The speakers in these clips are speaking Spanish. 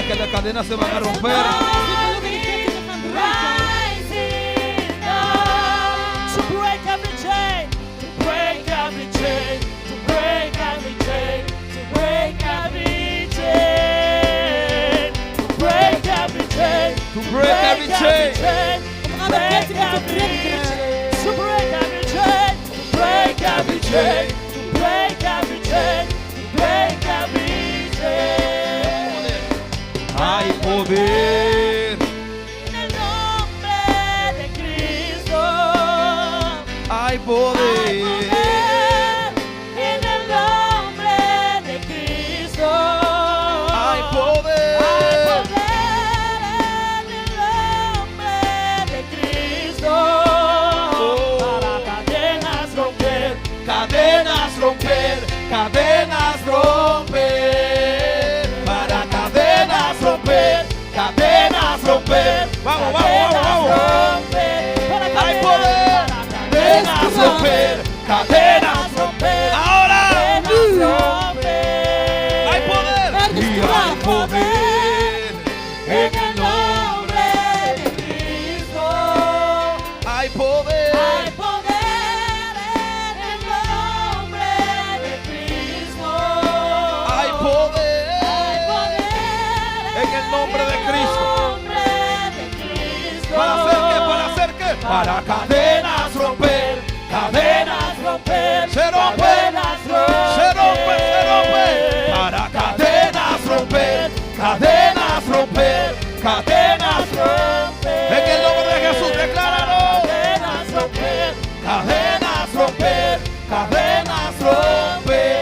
declara que las cadenas se van a romper. To break every chain, to break every chain, to break every chain, to break every chain, to break every chain, To break every chain. break every chain, to break every chain, to break every chain, to break every chain, to break every chain. Hay poder. En el nombre de Cristo. Hay Hay poder. poder en el nombre de Cristo. Hay poder. Hay poder en el nombre de Cristo. Para cadenas romper, Cadenas romper. Cadenas romper. Para cadenas romper. Cadenas romper. Vamos, vamos, vamos, vamos. romper. Para Hay poder. Cadenas romper. Cadenas romper. Ahora. Cadenas romper. Hay poder. Y hay poder. En el nombre de Cristo. Hay poder. Hay poder en el nombre de Cristo. Hay poder. Hay poder En el nombre de Cristo. nombre de Cristo. ¿Para hacer qué? ¿Para hacer qué? Para cadenas romper. Cadenas romper. se rompe. Cadenas Se rompe, se rompe. Para cadenas romper. Cadenas romper. Cadenas romper. En el nombre de Jesús, decláralo. Cadenas romper. Cadenas romper. Cadenas romper.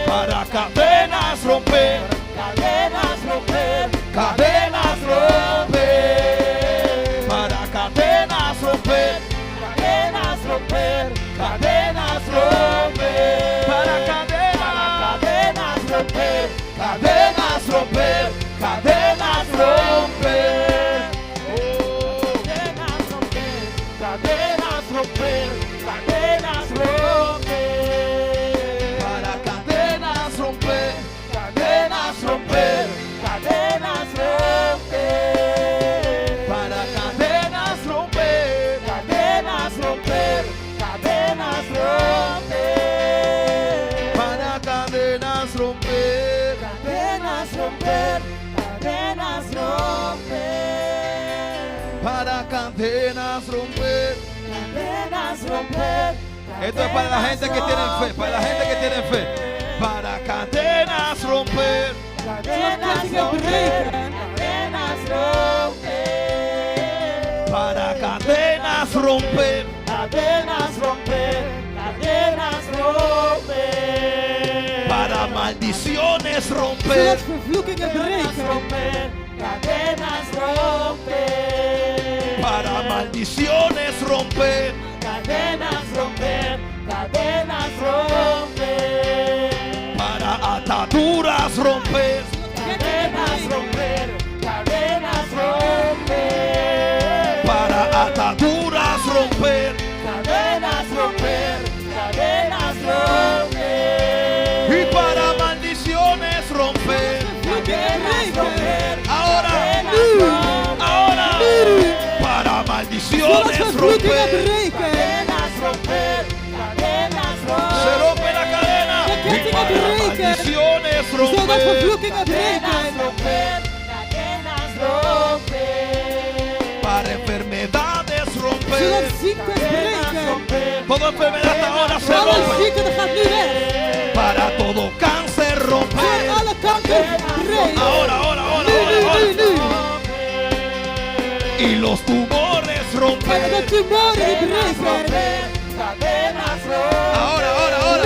Para cadenas romper. Cadenas romper. Cadenas romper. Para cadenas romper. Cadenas romper. Cadenas romper. Para Cadenas romper. cadenas romper. Cadenas romper. Cadenas romper. Cadenas romper. Cadenas romper. Para cadenas romper. Cadenas romper. Cadenas romper. Para cadenas romper. Cadenas romper. Cadenas romper. Para cadenas romper. Cadenas romper. Cadenas romper. Para cadenas romper. Cadenas romper. Esto es para la gente que tiene fe. Para la gente que tiene fe. Para cadenas romper. Cadenas romper. Cadenas romper. Para cadenas romper. Cadenas romper. Cadenas romper. Para maldiciones romper. Zodat vervloekingen Cadenas breken. romper. Cadenas romper. Para maldiciones romper. Cadenas romper. Cadenas romper. Para ataduras romper. Cadenas romper. Cadenas romper. Para ataduras romper. Cadenas romper. Cadenas romper. Y para maldiciones romper. Cadenas romper. Ahora. Ahora. Para Zodat maldiciones vervloekingen romper. breken. Cadenas romper. Cadenas Se romper. rompe la cadena. Y para maldiciones Zodat romper. vervloekingen Cadenas breken. romper. Cadenas romper. Para enfermedades romper. Zodat ziektes Cadenas breken. romper. Toda enfermedad hasta ahora se Alle rompe. ziekte dat gaat nu weg. Para todo cáncer Voor romper. alle kanker breken. Ahora, ahora, ahora, Nu, ahora, nu, ahora. nu, nu. Y los tumores En de romper. tumoren die breken. Cadenas romper. Ahora, ahora, ahora.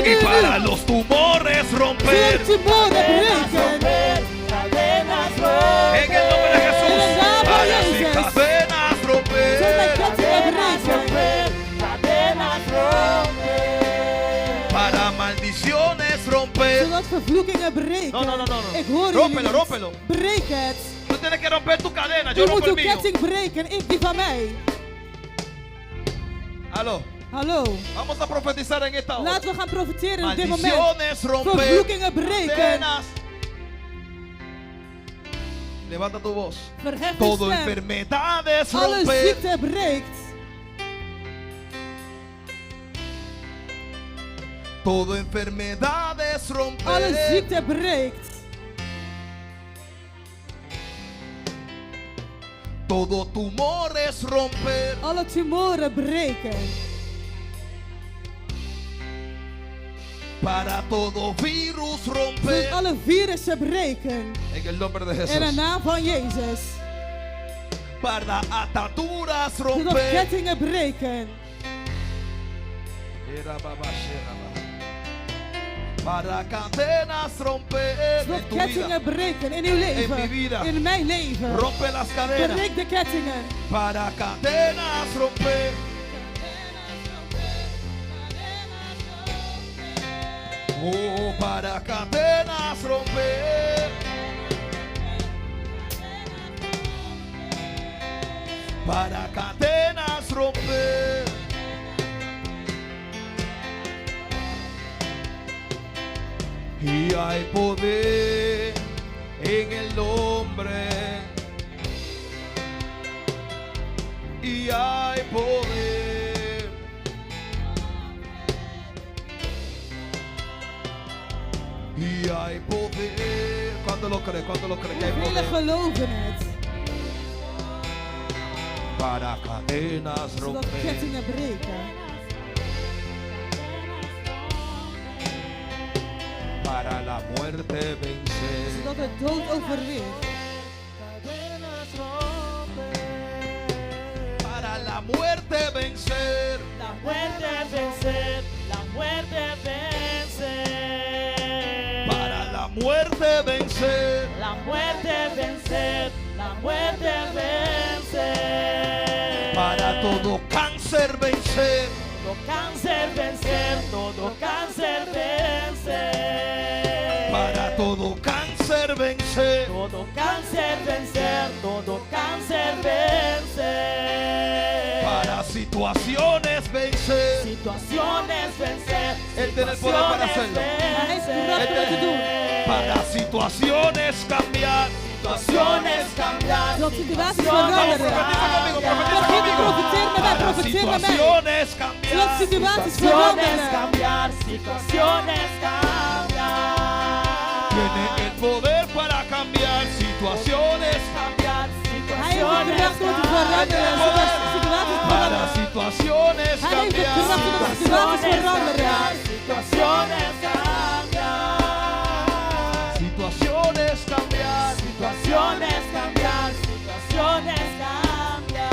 Y para los tumores romper. Zodat tumoren breken. Cadenas En romper. el nombre de Jesús. Para así Jezus. cadenas Zodat romper. kettingen Cadenas breken. romper. Cadenas romper. Para maldiciones romper. Zodat vervloekingen breken. No, no, no, no, no. Ik hoor jullie Rómpelo, niet. rómpelo. Breek het. Tú tienes que romper tu cadena. U Yo rompo moet el uw mío. ketting breken, ik die van mij. Aló. Hallo. Vamos a profetizar en esta hora. Laten we gaan profiteren op dit moment. Maldiciones romper. Vervloekingen breken. Cadenas. Levanta tu voz. Verhef uw Todo stem. enfermedades Alle romper. ziekte breekt. Todo enfermedades Alle romper. ziekte breekt. Todo tumores romper. Alle tumoren breken. Para todo virus Zodat romper. alle virussen breken. En el nombre de In de Jesús. naam van Jezus. Para ataduras Zodat romper. kettingen breken. Para cadenas romper. Zodat En tu vida. kettingen breken in uw leven. mi vida. In mijn leven. Rompe las cadenas. Breek de kettingen. Para cadenas romper. Oh, para cadenas romper. Para cadenas romper. Y hay poder en el nombre. Y hay poder. Y hay poder. ¿Cuánto lo cree? ¿Cuánto lo cree? Que hay Velen poder. geloven het. Para cadenas Zodat romper. kettingen breken. Para la muerte vencer. Zodat de dood overwint. Para la muerte vencer. La muerte vencer, la muerte vencer. Para la muerte vencer. La muerte vencer, la muerte vencer. Para todo cáncer vencer. Todo cáncer vencer, todo cáncer vencer. Para todo cáncer vencer. Todo cáncer vencer, todo cáncer vencer. Para situaciones vencer. Situaciones vencer. Él tiene el poder para hacerlo. Hij is kracht om het te doen. Para situaciones cambiar. Situaciones cambiar. Zodat situaties Situaciones veranderen. Profetiza conmigo, profetiza Begin te conmigo. profiteren met mij, Para profiteer met mij. situaciones Zodat cambiar. situaties Situaciones veranderen. cambiar. Situaciones cambiar. Tiene el poder para cambiar situaciones. Cambiar. Hij heeft de kracht om te veranderen. Zodat situaties Para veranderen. situaciones Hij heeft de kracht om cambiar. de situaties veranderen. Situaciones cambiar. Situaciones cambiar. Situaciones cambiar. Situaciones cambiar.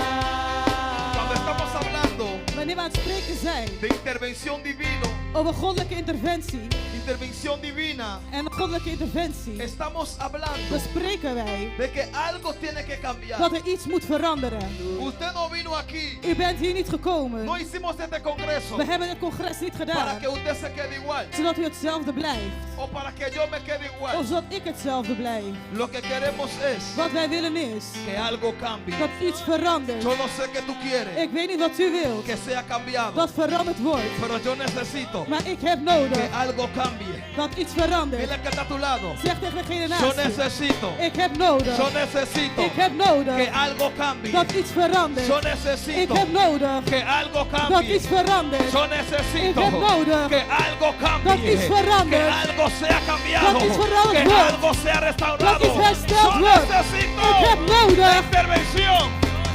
Cuando estamos hablando Wanneer we aan het spreken zijn de intervención divino, over goddelijke interventie intervención divina, en goddelijke interventie, estamos hablando dan spreken wij de que algo tiene que cambiar. dat er iets moet veranderen. Usted no vino aquí, U bent hier niet gekomen. no hicimos este congreso We hebben het congres niet para gedaan, que usted se quede igual zodat u hetzelfde blijft. o para que yo me quede igual. Of zodat ik hetzelfde blijf. Lo que queremos es Wat wij willen is que algo cambie. dat iets verandert. Yo no sé qué tú quieres Ik weet niet wat u wilt, que sea cambiado, dat veranderd wordt. pero yo necesito Maar ik heb que nodig algo cambie. dat iets verandert. Dile que está a tu lado. Zeg tegen degene Yo naast je. necesito, Ik heb nodig. yo necesito Ik heb que nodig algo cambie. dat iets verandert. Yo Ik necesito heb nodig que algo dat cambie. iets verandert. Yo necesito Ik heb nodig que algo dat cambie. iets verandert. Que algo sea cambiado. Dat iets veranderd Que wordt. algo sea restaurado. Dat iets hersteld Yo wordt. necesito Ik heb nodig intervención.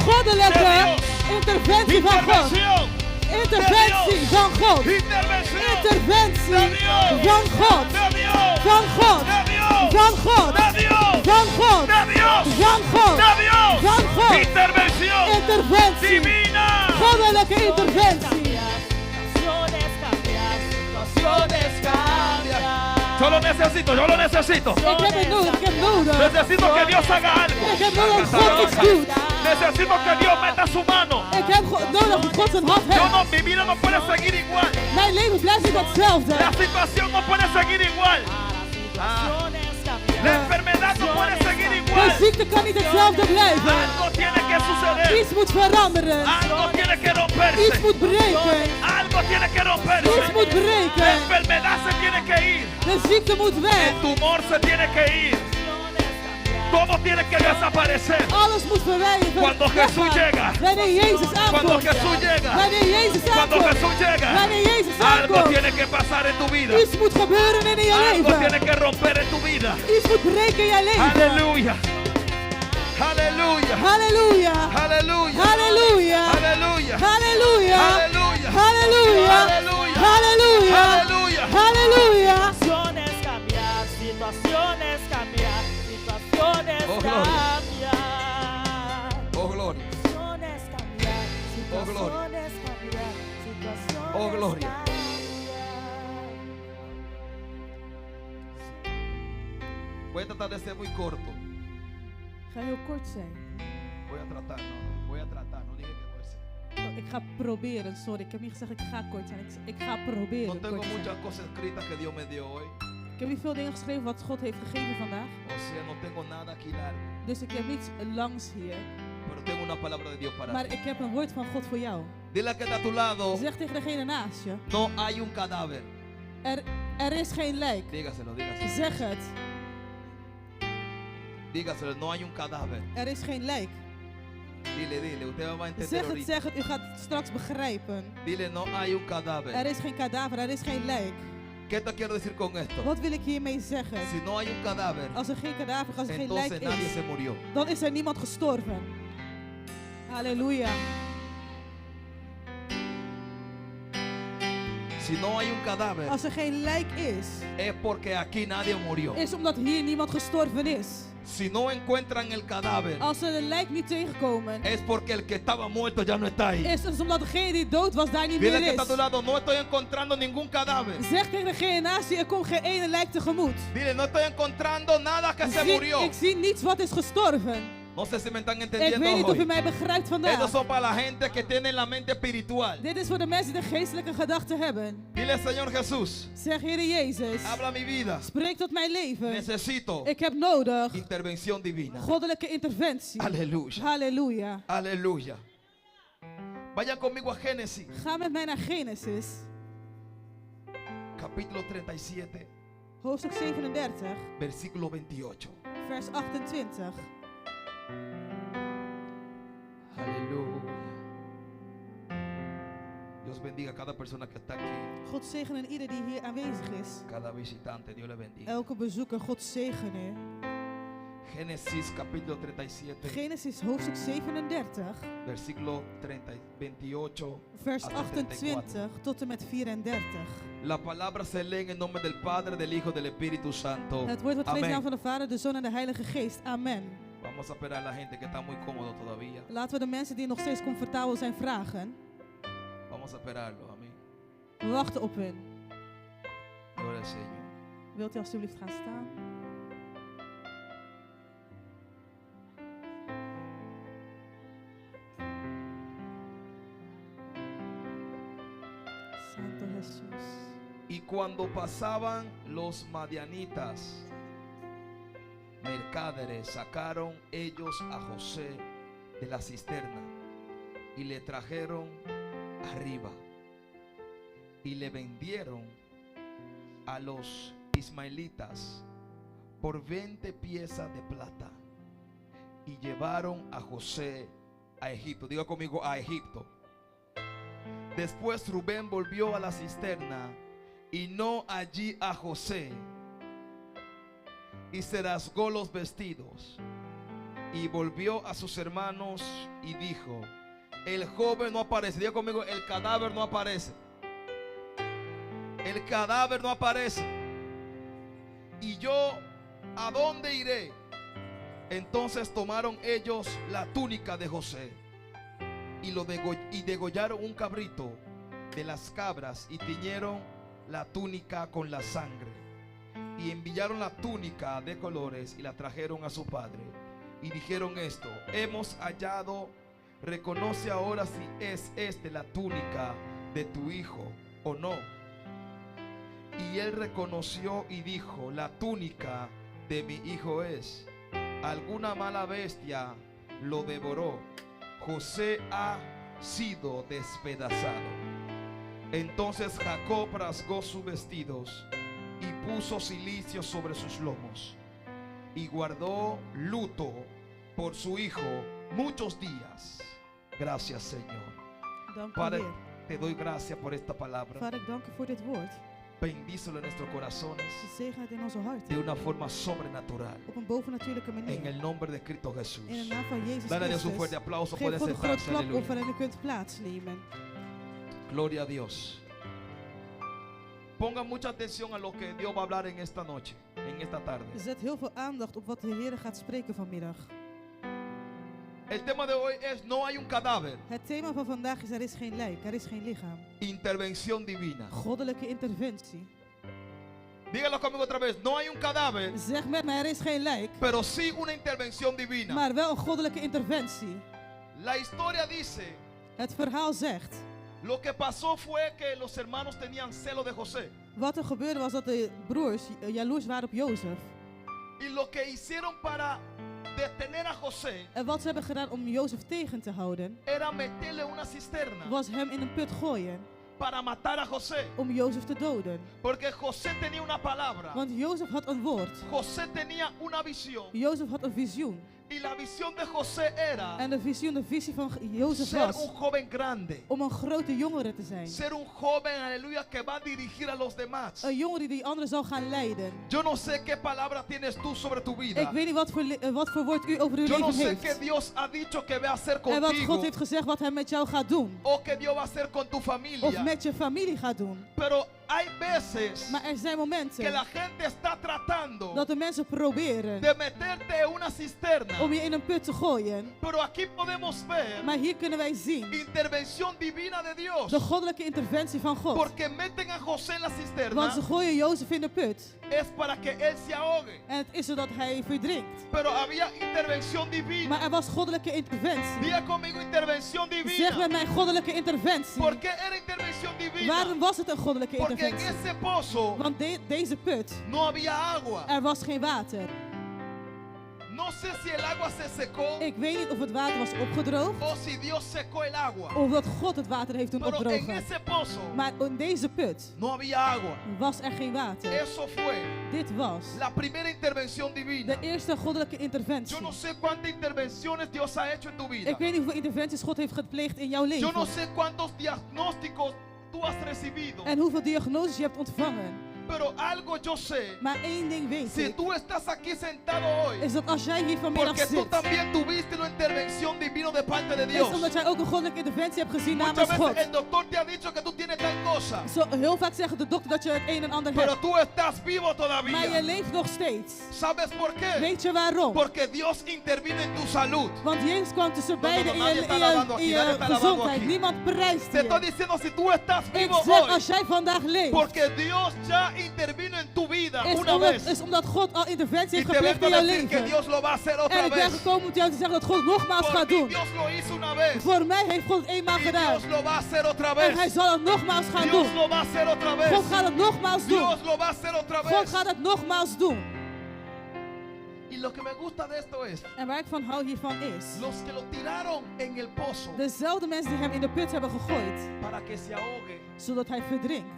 goddelijke interventie van God. Intervención. Interventie van God. Intervención. Interventie De Dios. van God. De Dios. Van God. De Dios. Van God. De Dios. Van God. De Dios. Van God. De Dios. Van God. Intervención Interventie. divina. Goddelijke interventie. Situaciones cambiar. Situaciones cambiar. Yo lo necesito, yo lo necesito. Ik heb het nodig. Ik heb nodig. Necesito que Dios haga algo. Ik heb nodig dat God iets doet. Necesito que Dios meta su mano. Ik heb nodig dat God zijn hand Yo heeft. no, mi vida no puede seguir igual. Mijn leven blijft niet hetzelfde. La situación no puede seguir igual. Situaciones cambiar. La enfermedad no puede seguir De igual. ziekte kan niet hetzelfde blijven. Algo tiene que suceder. Iets moet veranderen. Algo tiene que Iets romperse. moet breken. Algo tiene que Iets romperse. moet La breken. enfermedad se tiene que ir. De ziekte moet weg. El tumor se tiene que ir. Todo tiene que desaparecer. Alles moet verwijderen. Cuando Jesús llega. Wanneer Jezus Cuando aankomt. Jesús llega. Wanneer Jezus Cuando aankomt. Jesús llega. Wanneer Jezus Algo aankomt. tiene que pasar en tu vida. Iets moet gebeuren in je Algo leven. tiene que romper en tu vida. Iets moet breken in je leven. Aleluya. Aleluya. Halleluja. Aleluya. Halleluja. Aleluya. Halleluja. Aleluya. Halleluja. Aleluya. Halleluja. Aleluya. Halleluja. Situaciones cambiar, situaciones cambiar, situaciones Oh, gloria. cambiar. Oh, gloria. Situaciones cambiar, Oh, gloria. situaciones cambiar, situaciones Oh, gloria. cambiar. Voy a tratar de ser muy corto. Ik ga heel kort zijn. Voy a tratar, no. Voy a tratar. No dije que voy a ser. Ik ga proberen, sorry. Ik heb niet gezegd ik ga kort zijn. Ik ga proberen No kort tengo te zijn. muchas cosas escritas que Dios me dio hoy. Ik heb niet veel dingen geschreven wat God heeft gegeven vandaag. O sea, no tengo nada aquí largo. Dus ik heb niets langs hier. Pero tengo una palabra de Dios para Maar ti. ik heb een woord van God voor jou. Dile que está a tu lado. Zeg tegen degene naast je. No hay un cadáver. Er is geen lijk. Dígaselo, dígaselo. Zeg het. Dígaselo, no hay un cadáver. Er is geen lijk. Dile, dile, usted va a entender Zeg het, ahorita. zeg het. U gaat het straks begrijpen. Dile, no hay un cadáver. Er is geen kadaver, er is geen lijk. ¿Qué te quiero decir con esto? Wat wil ik hiermee zeggen? Si no hay un cadáver, Als er geen kadaver, als er geen lijk entonces nadie is, se murió. dan is er niemand gestorven. Halleluja. Si no hay un cadáver, Als er geen lijk is, es porque aquí nadie murió. is omdat hier niemand gestorven is. Si no encuentran el cadáver, Als ze een lijk niet tegenkomen, es porque el que estaba muerto ya no está ahí. is het omdat degene die dood was daar niet Dile meer que está a tu is. lado, no estoy encontrando ningún cadáver. Zeg tegen degene naast je, er komt geen ene lijk tegemoet. Dile, no estoy encontrando nada que se murió. Ik zie niets wat is gestorven. No sé si me están Ik weet entendiendo niet of u hoy. mij begrijpt Estos vandaag. son para la gente que tiene la mente espiritual. Dit is voor de mensen die de geestelijke gedachten hebben. Dile, Señor Jesús, Zeg, Heer Jezus, habla mi vida. spreek tot mijn leven. Necesito Ik heb nodig intervención divina. goddelijke interventie. Aleluya. Halleluja. Aleluya. Vayan conmigo a Génesis, Ga met mij naar Genesis, capítulo 37, hoofdstuk 37, versículo 28. vers 28. Aleluya. Dios bendiga a cada persona que está aquí. God zegene ieder die hier aanwezig is. Cada visitante, Dios le bendiga. Elke bezoeker, God zegene. Génesis capítulo 37, Genesis hoofdstuk 37, versículo 28 vers hasta 34. 28 tot en met 34. La palabra se lee en el nombre del Padre, del Hijo, del Espíritu Santo. Het woord wordt gelezen in de naam Amén. van de Vader, de Zoon en de Heilige Geest. Amen. Vamos a esperar a la gente que está muy cómodo todavía. Laten we de mensen die nog steeds comfortabel zijn vragen. Vamos a esperarlo. Amén. We wachten op hen. Gloria al Señor. Wilt u alstublieft gaan staan? Santo Jesús. Y cuando pasaban los madianitas, mercaderes, sacaron ellos a José de la cisterna y le trajeron arriba y le vendieron a los ismaelitas por 20 piezas de plata y llevaron a José a Egipto. Diga conmigo, a Egipto. Después Rubén volvió a la cisterna y no allí a José, y se rasgó los vestidos y volvió a sus hermanos y dijo: el joven no aparece. Diga conmigo, el cadáver no aparece. El cadáver no aparece. Y yo, ¿a dónde iré? Entonces tomaron ellos la túnica de José y degollaron un cabrito de las cabras y tiñeron la túnica con la sangre y enviaron la túnica de colores y la trajeron a su padre y dijeron esto: hemos hallado, reconoce ahora si es la túnica de tu hijo o no. Y él reconoció y dijo: la túnica de mi hijo es. Alguna mala bestia lo devoró. José ha sido despedazado. Entonces Jacob rasgó sus vestidos y puso cilicio sobre sus lomos y guardó luto por su hijo muchos días. Gracias, Señor. Dank u, Padre, Heer. te doy gracias por esta palabra. Vader, ik dank u voor dit woord. Bendícelo en nuestros corazones Zegen het in onze de harten. una forma sobrenatural. Op een bovennatuurlijke En manier. el nombre de Cristo Jesús. In de naam van Jezus Dale a Dios un fuerte Christus. aplauso. Geef Puede God een groot sentarse. klapoffer Aleluya. en u kunt plaatsnemen. Gloria a Dios. Pongan mucha atención a lo que Dios va a hablar en esta noche, en esta tarde. Zet heel veel aandacht op wat de Heer gaat spreken vanmiddag. El tema de hoy es: no hay un cadáver. Het thema van vandaag is: er is geen lijk, er is geen lichaam. Intervención divina. Goddelijke interventie. Dígalo conmigo otra vez: no hay un cadáver, Zeg met mij, er is geen lijk, pero sí una intervención divina. maar wel een goddelijke interventie. La historia dice: Het verhaal zegt, lo que pasó fue que los hermanos tenían celo de José. wat er gebeurde was dat de broers jaloers waren op Jozef. Y lo que hicieron para detener a José En wat ze hebben gedaan om Jozef tegen te houden, era meterle una cisterna was hem in een put gooien para matar a José. om Jozef te doden. Porque José tenía una palabra. Want Jozef had een woord. José tenía una visión. Jozef had een visioen. Y la visión de José era En de visie van Jozef ser was un joven grande. om een grote jongere te zijn. Ser un joven, aleluya, que va a dirigir a los demás. Een jongere die anderen zal gaan leiden. Yo no sé qué palabra tienes tú sobre tu vida. Ik weet niet wat voor woord u over uw Yo no leven sé qué heeft. Dios ha dicho que va a hacer En wat God contigo. heeft gezegd wat hij met jou gaat doen. O que Dios va a hacer con tu Of familia. met je familie gaat doen. Pero hay veces Maar er zijn que momenten la gente está tratando dat de mensen proberen de meterte en una cisterna. om je in een put te gooien. Pero aquí podemos ver Maar hier kunnen wij zien intervención divina de Dios. de goddelijke interventie van God. Porque meten a José en la Want cisterna ze gooien Jozef in de put. es para que él se ahogue. En het is zodat hij verdrinkt. Pero había intervención divina. Maar er was goddelijke interventie. Diga conmigo intervención Zeg divina. met mij goddelijke interventie. ¿Por qué era intervención divina? Waarom was het een goddelijke Porque en interventie? ese pozo Want deze put, no había agua. er was geen water. No sé si el agua se secó Ik weet niet of het water was opgedroogd. o si Dios secó el agua. Of dat God het water heeft doen Pero en opdrogen. ese pozo Maar in deze put no había agua. was er geen water. Eso fue Dit was la primera intervención divina. de eerste goddelijke interventie. Yo no sé cuántas intervenciones Dios ha hecho en tu vida. Ik weet niet hoeveel interventies God heeft gepleegd in jouw Yo no leven. sé cuántos diagnósticos tú has recibido. En hoeveel diagnoses je hebt ontvangen. Pero algo yo sé. Maar één ding weet Si ik. tú estás aquí sentado hoy, Is dat als jij hier vanmiddag porque tú zit. también tuviste una intervención divina de parte de Is Dios. omdat jij ook een goddelijke interventie hebt gezien Muchas namens veces God. el doctor te ha dicho que tú tienes tal cosa, Heel vaak zeggen de dokter dat je het een en ander pero hebt. tú estás vivo Maar je todavía. leeft nog steeds. ¿Sabes por qué? Weet je waarom? Porque Dios intervino en tu salud. Want Jezus kwam tussen beiden in nadie je, está alabando aquí, nadie está alabando gezondheid. aquí. Niemand prijst Te estoy je. diciendo, si tú estás Ik vivo zeg, hoy, als jij vandaag leeft, porque Dios ya intervino en tu vida una is vez. omdat God al interventie Y heeft te gepleegd vengo in a jouw decir que leven. Dios lo va a hacer En otra ik ben vez. gekomen om jou te zeggen dat God nogmaals Por gaat mí doen. Dios lo hizo una vez. Voor mij heeft God het eenmaal Y gedaan. Dios lo va a hacer otra En hij vez. zal het nogmaals gaan Dios doen. lo va a hacer otra vez. God gaat het nogmaals doen. Dios lo va a hacer otra God vez. gaat het nogmaals doen. Y lo que me gusta de esto es En waar ik van hou hiervan is, los que lo tiraron en el pozo dezelfde mensen die hem in de put hebben gegooid, para que se ahogue. zodat hij verdrinkt.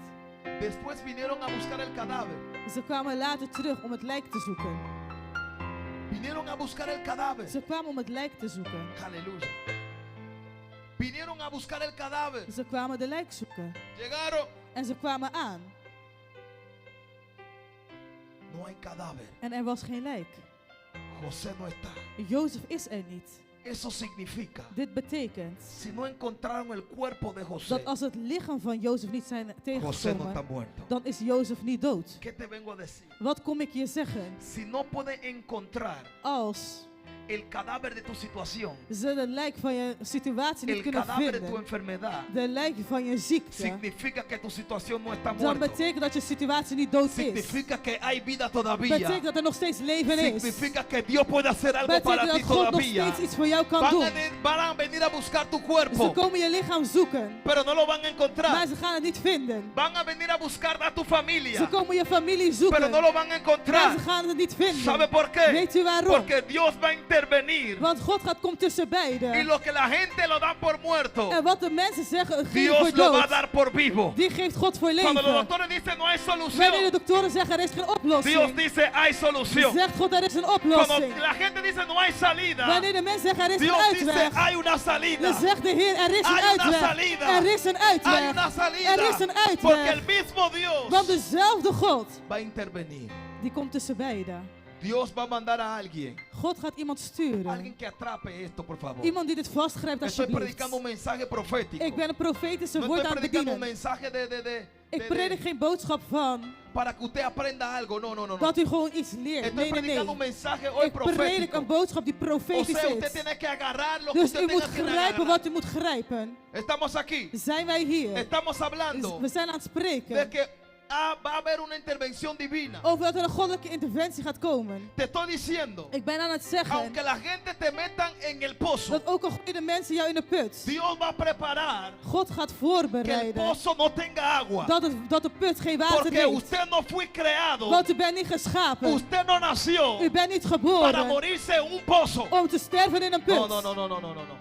Después vinieron a buscar el cadáver. Ze kwamen later terug om het lijk te zoeken. Vinieron a buscar el cadáver. Ze kwamen om het lijk te zoeken. Aleluya. Vinieron a buscar el cadáver. Ze kwamen de lijk zoeken. Llegaron. En ze kwamen aan. No hay cadáver. En er was geen lijk. José no está. Jozef is er niet. Eso significa, Dit betekent si no encontraron el cuerpo de José, dat als het lichaam van Jozef niet zijn José no tegengekomen, está muerto. dan is Jozef niet dood. ¿Qué te vengo a decir? Wat kom ik je zeggen? Si no pueden encontrar Als el cadáver de tu situación, ze de lijk van je situatie niet el kunnen cadáver de tu vinden, enfermedad, de lijk van je ziekte, significa que tu situación no está dan muerta. betekent dat je situatie niet dood is. Significa que hay vida todavía. Betekent dat er nog steeds leven is. Significa que Dios puede hacer algo Betekent para ti dat God nog todavía. steeds iets voor jou kan Van doen. a venir a buscar tu Ze cuerpo, komen je lichaam zoeken, pero no lo van a maar encontrar. ze gaan het niet vinden. Van a venir a buscar a tu Ze familia, komen je familie pero zoeken, no lo van a maar encontrar. ze gaan het niet ¿Sabe vinden. por qué? Weet u waarom? Porque Dios va a intervenir intervenir. Want God komt tussen Y beiden. lo que la gente lo da por muerto, En wat de mensen zeggen, geef Dios voor lo va a dood. dar por vivo. Die geeft God voor Cuando los leven. doctores dicen no hay Wanneer de solución, doktoren zeggen, er is geen Dios oplossing. dice hay solución. Zegt God, er is een Cuando oplossing. la gente dice no hay salida, Wanneer de mensen zeggen, er is een Dios dice uitweg. hay una salida. Dan zegt de Heer, er is een Hay una uitweg. salida. Er is een Hay uitweg. una salida. Er is een Porque el uitweg. mismo Dios Want dezelfde God, va a intervenir. die komt tussen beiden. Dios va a mandar a alguien. God gaat iemand sturen. Alguien que atrape esto, por favor. Iemand die dit vastgrijpt Estoy alsjeblieft. predicando un mensaje profético. Ik ben een profetische No woord estoy aan het predicando un bedienen. mensaje Ik predik geen boodschap van para que usted aprenda algo. No, no, no, no. dat u gewoon iets leert. Estoy Nee, nee, predicando un nee. mensaje hoy Ik predik profético. een boodschap die O profetisch sea, usted is. tiene que agarrar lo que Dus usted u tenga moet que grijpen agarrar. wat u moet grijpen. Estamos aquí. Zijn wij hier? Estamos hablando We zijn aan het de spreken que va a haber una intervención divina. over dat er een goddelijke interventie gaat komen. Te estoy diciendo, Ik ben aan het zeggen aunque la gente te metan en el pozo, dat ook al gooien mensen jou in de put, Dios va a preparar God gaat que el voorbereiden pozo no tenga agua. dat de put geen water Porque heeft. usted no fue creado, Want u bent niet geschapen. usted no nació U bent niet para geboren morirse en un pozo. om te sterven in een put. No, no, no, no, no, no, no.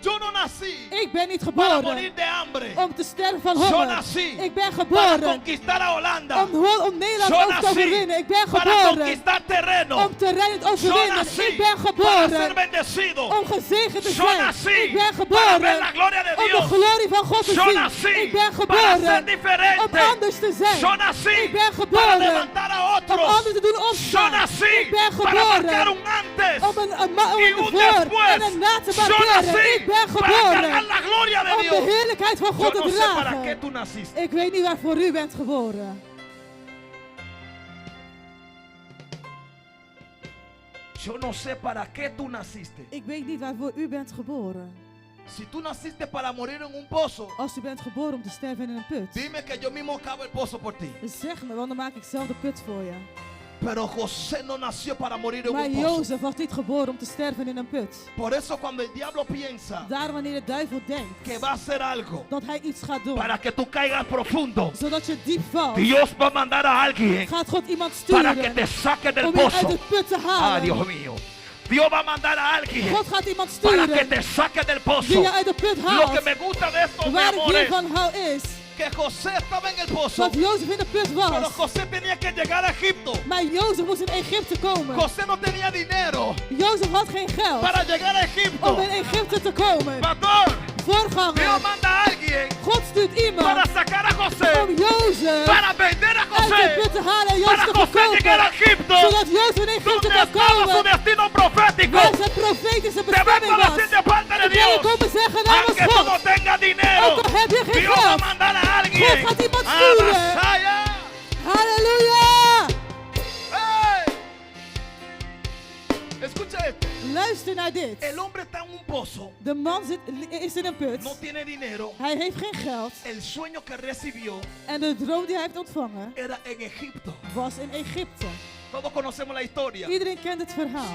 Yo no nací Ik ben niet para geboren morir de hambre. om te sterven van Yo honger. nací Ik ben para geboren conquistar a Holanda. om Nederland Yo ook te nací overwinnen. Ik ben para geboren conquistar terreno. om terrein te Yo overwinnen. nací Ik ben para ser geboren bendecido. om gezegend te Yo zijn. nací Ik ben para ver la geboren gloria de om de Dios. glorie van God te Yo zien. nací Ik ben para ser geboren om diferente. anders te zijn. Yo nací Ik ben para geboren levantar a om otros. anderen te doen Yo opstaan. nací Ik ben para marcar geboren un antes om y een un voor después. en een na te Yo markeren. nací Ik ben para cargar geboren la gloria de om de Dios. heerlijkheid van Yo God no te sé para qué dragen. tú naciste. Ik weet niet waarvoor u bent geboren. Yo no sé para qué tú naciste. Ik weet niet waarvoor u bent geboren. Si tú naciste para morir en un pozo, Als u bent geboren om te sterven in een put, dime que yo mismo cavo el pozo por ti. zeg me, want dan maak ik zelf de put voor je. Pero José no nació para morir en Maar un pozo. Jozef was niet geboren om te sterven in een put. Por eso cuando el diablo piensa Daar wanneer de duivel que denkt va a hacer algo dat hij iets gaat doen, para que tú caigas profundo, zodat je diep valt, Dios va a mandar a alguien gaat God iemand para que sturen te saque del om je uit pozo. de put te Ah, Dios halen. mío. Dios va a mandar a alguien God gaat iemand para que sturen te saque del die pozo. je uit de put Lo que haalt. me gusta de esto, mi Waar ik amor, es hiervan hou is que José estaba en el pozo, dat Jozef in de put pero was. José tenía que llegar a Egipto. Maar Jozef moest in Egypte komen. José no tenía dinero Jozef had geen geld para llegar a om Egipto. in Egypte te komen. Pastor, Dios Voorganger, manda a alguien God stuurt para iemand sacar a José, om Jozef para vender a uit de José, put te halen en para Jozef te José llegar a verkopen. Egipto, Zodat Jozef in Egypte donde kan estaba su komen. destino profético. Waar zijn profetische Te vengo bestemming a was. decir de parte de Ik wil je Dios, komen zeggen namens aunque tú no God. tengas dinero, Ook al heb je geen Dios va a geld. mandar a alguien God gaat iemand a sturen. Masaya. Halleluja! Hey. Escucha esto. Luister naar dit. El hombre está en un pozo, De man is in een put. no tiene dinero. Hij heeft geen geld. El sueño que recibió En de droom die hij heeft ontvangen era en Egipto. was in Egypte. Todos conocemos la historia. Iedereen kent het verhaal.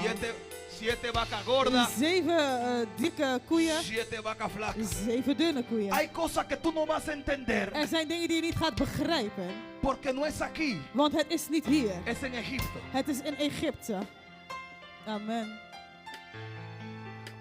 Siete vacas gordas, 7 dikke koeien, 7 vacas flacas. 7 dunne koeien. Hay cosas que tú no vas a entender Er zijn dingen die je niet gaat begrijpen. porque no es aquí, Want het is niet hier. es en Egipto. Het is in Egypte. Amen.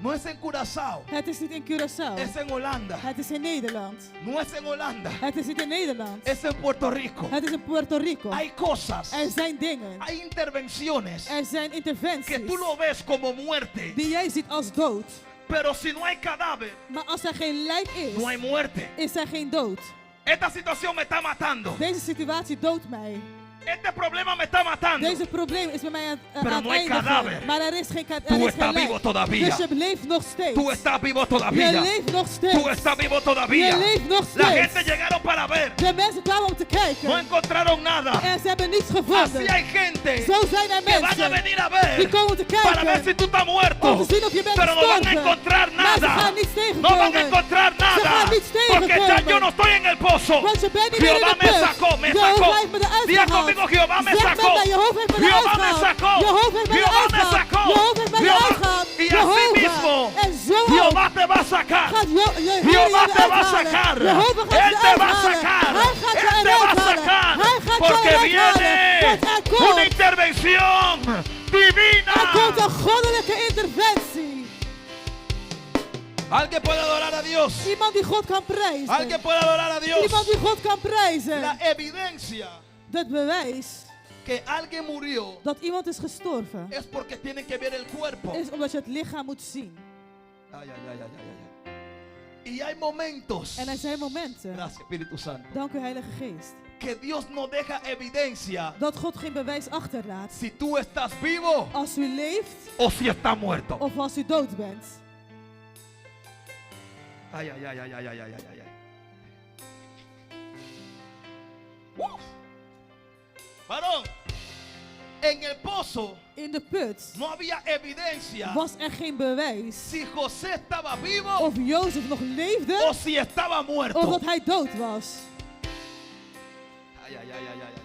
No es en Curazao, Het is niet in Curaçao. es en Holanda. Het is in Nederland. No es en Holanda, Het is niet in Nederland. es en Puerto Rico. Het is in Puerto Rico. Hay cosas, Er zijn dingen. hay intervenciones Er zijn que interventies tú lo ves como muerte, die jij ziet als dood. pero si no hay cadáver, Maar als er geen lijk no hay is, muerte. is er geen dood. Esta situación me está matando. Deze situatie doodt mij. Este problema me está matando. Deze probleem is bij mij aan Pero het no hay eindigen. cadáver. Maar er is geen Tú estás vivo todavía. Dus je leeft nog steeds. Tú estás vivo Je todavía. leeft nog steeds. Tú estás vivo todavía. Je leeft nog La steeds. gente llegaron para ver. De mensen kwamen om te No kijken. encontraron nada. En ze hebben niets Así gevonden. hay gente Zo zijn er que van a mensen venir a die ver komen te para ver kijken. si tú estás muerto. Om te zien of je bent Pero no van a gestorven. encontrar Maar ze nada. gaan niets No van a tegenkomen. encontrar Ze gaan nada. niets Porque ya tegenkomen. yo no estoy en el pozo. Want je bent niet meer in Jehová de me put. sacó, me Jehovah sacó. heeft me eruit Diga gehaald. conmigo, Jehová me Zeg sacó. met mij, Jehovah heeft me eruit Jehová me gehaald. sacó. Jehovah heeft me Jehová eruit me gehaald. sacó. Jehovah heeft me Jehová- eruit gehaald. Y así mismo, Jehovah. En zo Jehová te va a sacar. gaat Jehová te va a sacar. Jehovah gaat Él je te va a uithalen. sacar. Hij gaat je Él te va a eruit halen. sacar. Hij gaat je Porque eruit halen. viene Want er una komt intervención divina. Er komt een goddelijke interventie. Alguien puede adorar a Dios. Iemand die God kan prijzen. Alguien puede adorar a Dios. Iemand die God kan prijzen. La evidencia Het bewijs que alguien murió dat iemand is gestorven es porque tienen que ver el cuerpo. is omdat je het lichaam moet zien. Ay, ay, ay, ay, ay, ay. Y hay momentos, En er zijn momenten, gracias Espíritu Santo, dank u Heilige Geest, que Dios no deja evidencia dat God geen bewijs achterlaat si tú estás vivo als u leeft o si estás muerto. of als u dood bent. Ay, ay, ay, ay, ay, ay, ay, ay, ay. Uf. Varón, en el pozo In de put no había evidencia was er geen bewijs si José estaba vivo of Jozef nog leefde o si estaba of muerto. dat hij dood was. Ay, ay, ay, ay, ay, ay.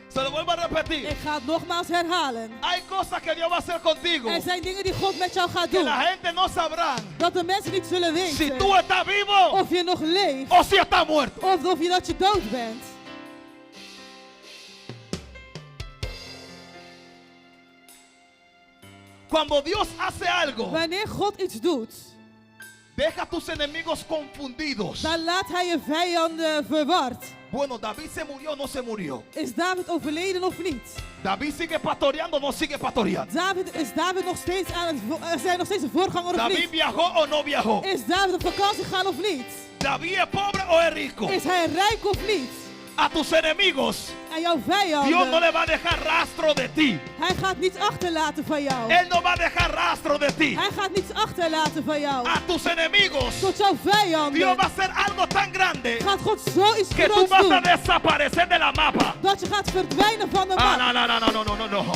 Se lo vuelvo a repetir. Ik ga het nogmaals herhalen. Hay cosas que Dios va a hacer contigo Er zijn dingen die God met jou gaat que doen. la gente no sabrán Dat de mensen niet zullen si weten tú estás vivo of je nog leeft o si estás muerto. of je dat je dood bent. Cuando Dios hace algo, Wanneer God iets doet, deja a tus enemigos confundidos. dan laat hij je vijanden verward. Bueno, David se murió o no se murió. Is David overleden of niet? David sigue pastoreando o no sigue pastoreando. Is David nog steeds aan het zijn nog steeds een voorganger of David niet? viajó o no viajó. Is David op vakantie gaan of niet? David es pobre o es rico. Is hij rijk of niet? A tus enemigos, En jouw Dios no vijanden, le va a dejar rastro de ti. hij gaat niets achterlaten van jou. Él no va a dejar rastro de ti. Hij gaat niets achterlaten van jou. A tus enemigos, Tot jouw Dios vijanden va a hacer algo tan grande gaat God zoiets que tú groots vas a doen desaparecer de la mapa. dat je gaat verdwijnen van de Ah, map. no, no, no, no, no, no, no.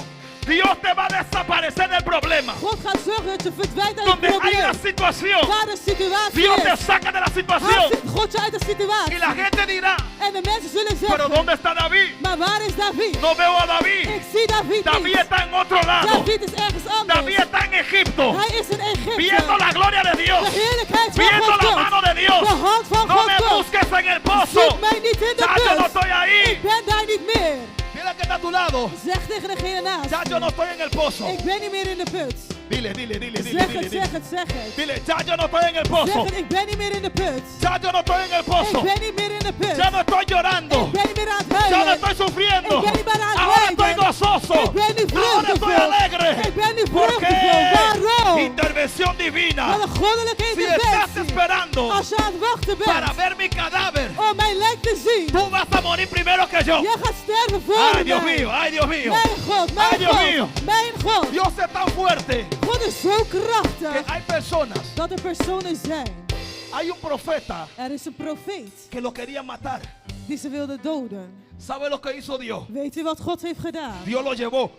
Dios te va a desaparecer del problema. God gaat zorgen dat je verdwijnt uit het Donde hay probleem. una situación, Waar de situatie Dios te is, saca de la situación. haalt God je uit de Y situatie. la gente dirá, En de mensen zullen pero zeggen, ¿dónde está David? maar waar is David? No veo a David. Ik zie David David niet. está en otro lado. David is ergens anders. David está en Egipto, Hij is in viendo Egypte. la gloria de Dios, De heerlijkheid van viendo God la komt. mano de Dios. De hand van No God me komt. busques en el pozo. Zoek mij niet in de Ya yo no put. estoy ahí. Ik ben daar niet meer. Dile que está a tu lado. Zeg tegen degene naast Ya yo no je. estoy en el pozo. Ik ben niet meer in de put. Dile, dile, dile, dile, Zeg dile, het, dile. zeg het, zeg het. Dile, ya yo no estoy en el pozo. Zeg het, ik ben niet meer in de put. Ya yo no estoy en el pozo. Ik ben niet meer in de put. Ya no estoy llorando. Ik ben niet meer aan het Ya no huilen. estoy sufriendo. Ik ben niet meer aan het Ahora lijden. estoy gozoso. Ik ben nu Ahora estoy vreugdevol. alegre. Ik ben nu ¿Por vreugdevol. qué? Waarom? Intervención divina. Wat een goddelijke Si estás interventie. esperando Als je aan het wachten para bent ver mi cadáver, om mijn lijk te zien, tú vas a morir primero que yo. jij gaat sterven voor Ay, Dios mij. mío, ay, Dios mío. Mijn God, Ay, mijn Dios mío. God, mijn God. Dios es tan fuerte God is zo que krachtig hay personas. dat er personen zijn. Hay un profeta Er is een profeet que lo quería matar. die ze wilde doden. ¿Sabe lo que hizo Dios? Weet u wat God heeft gedaan? Dios lo llevó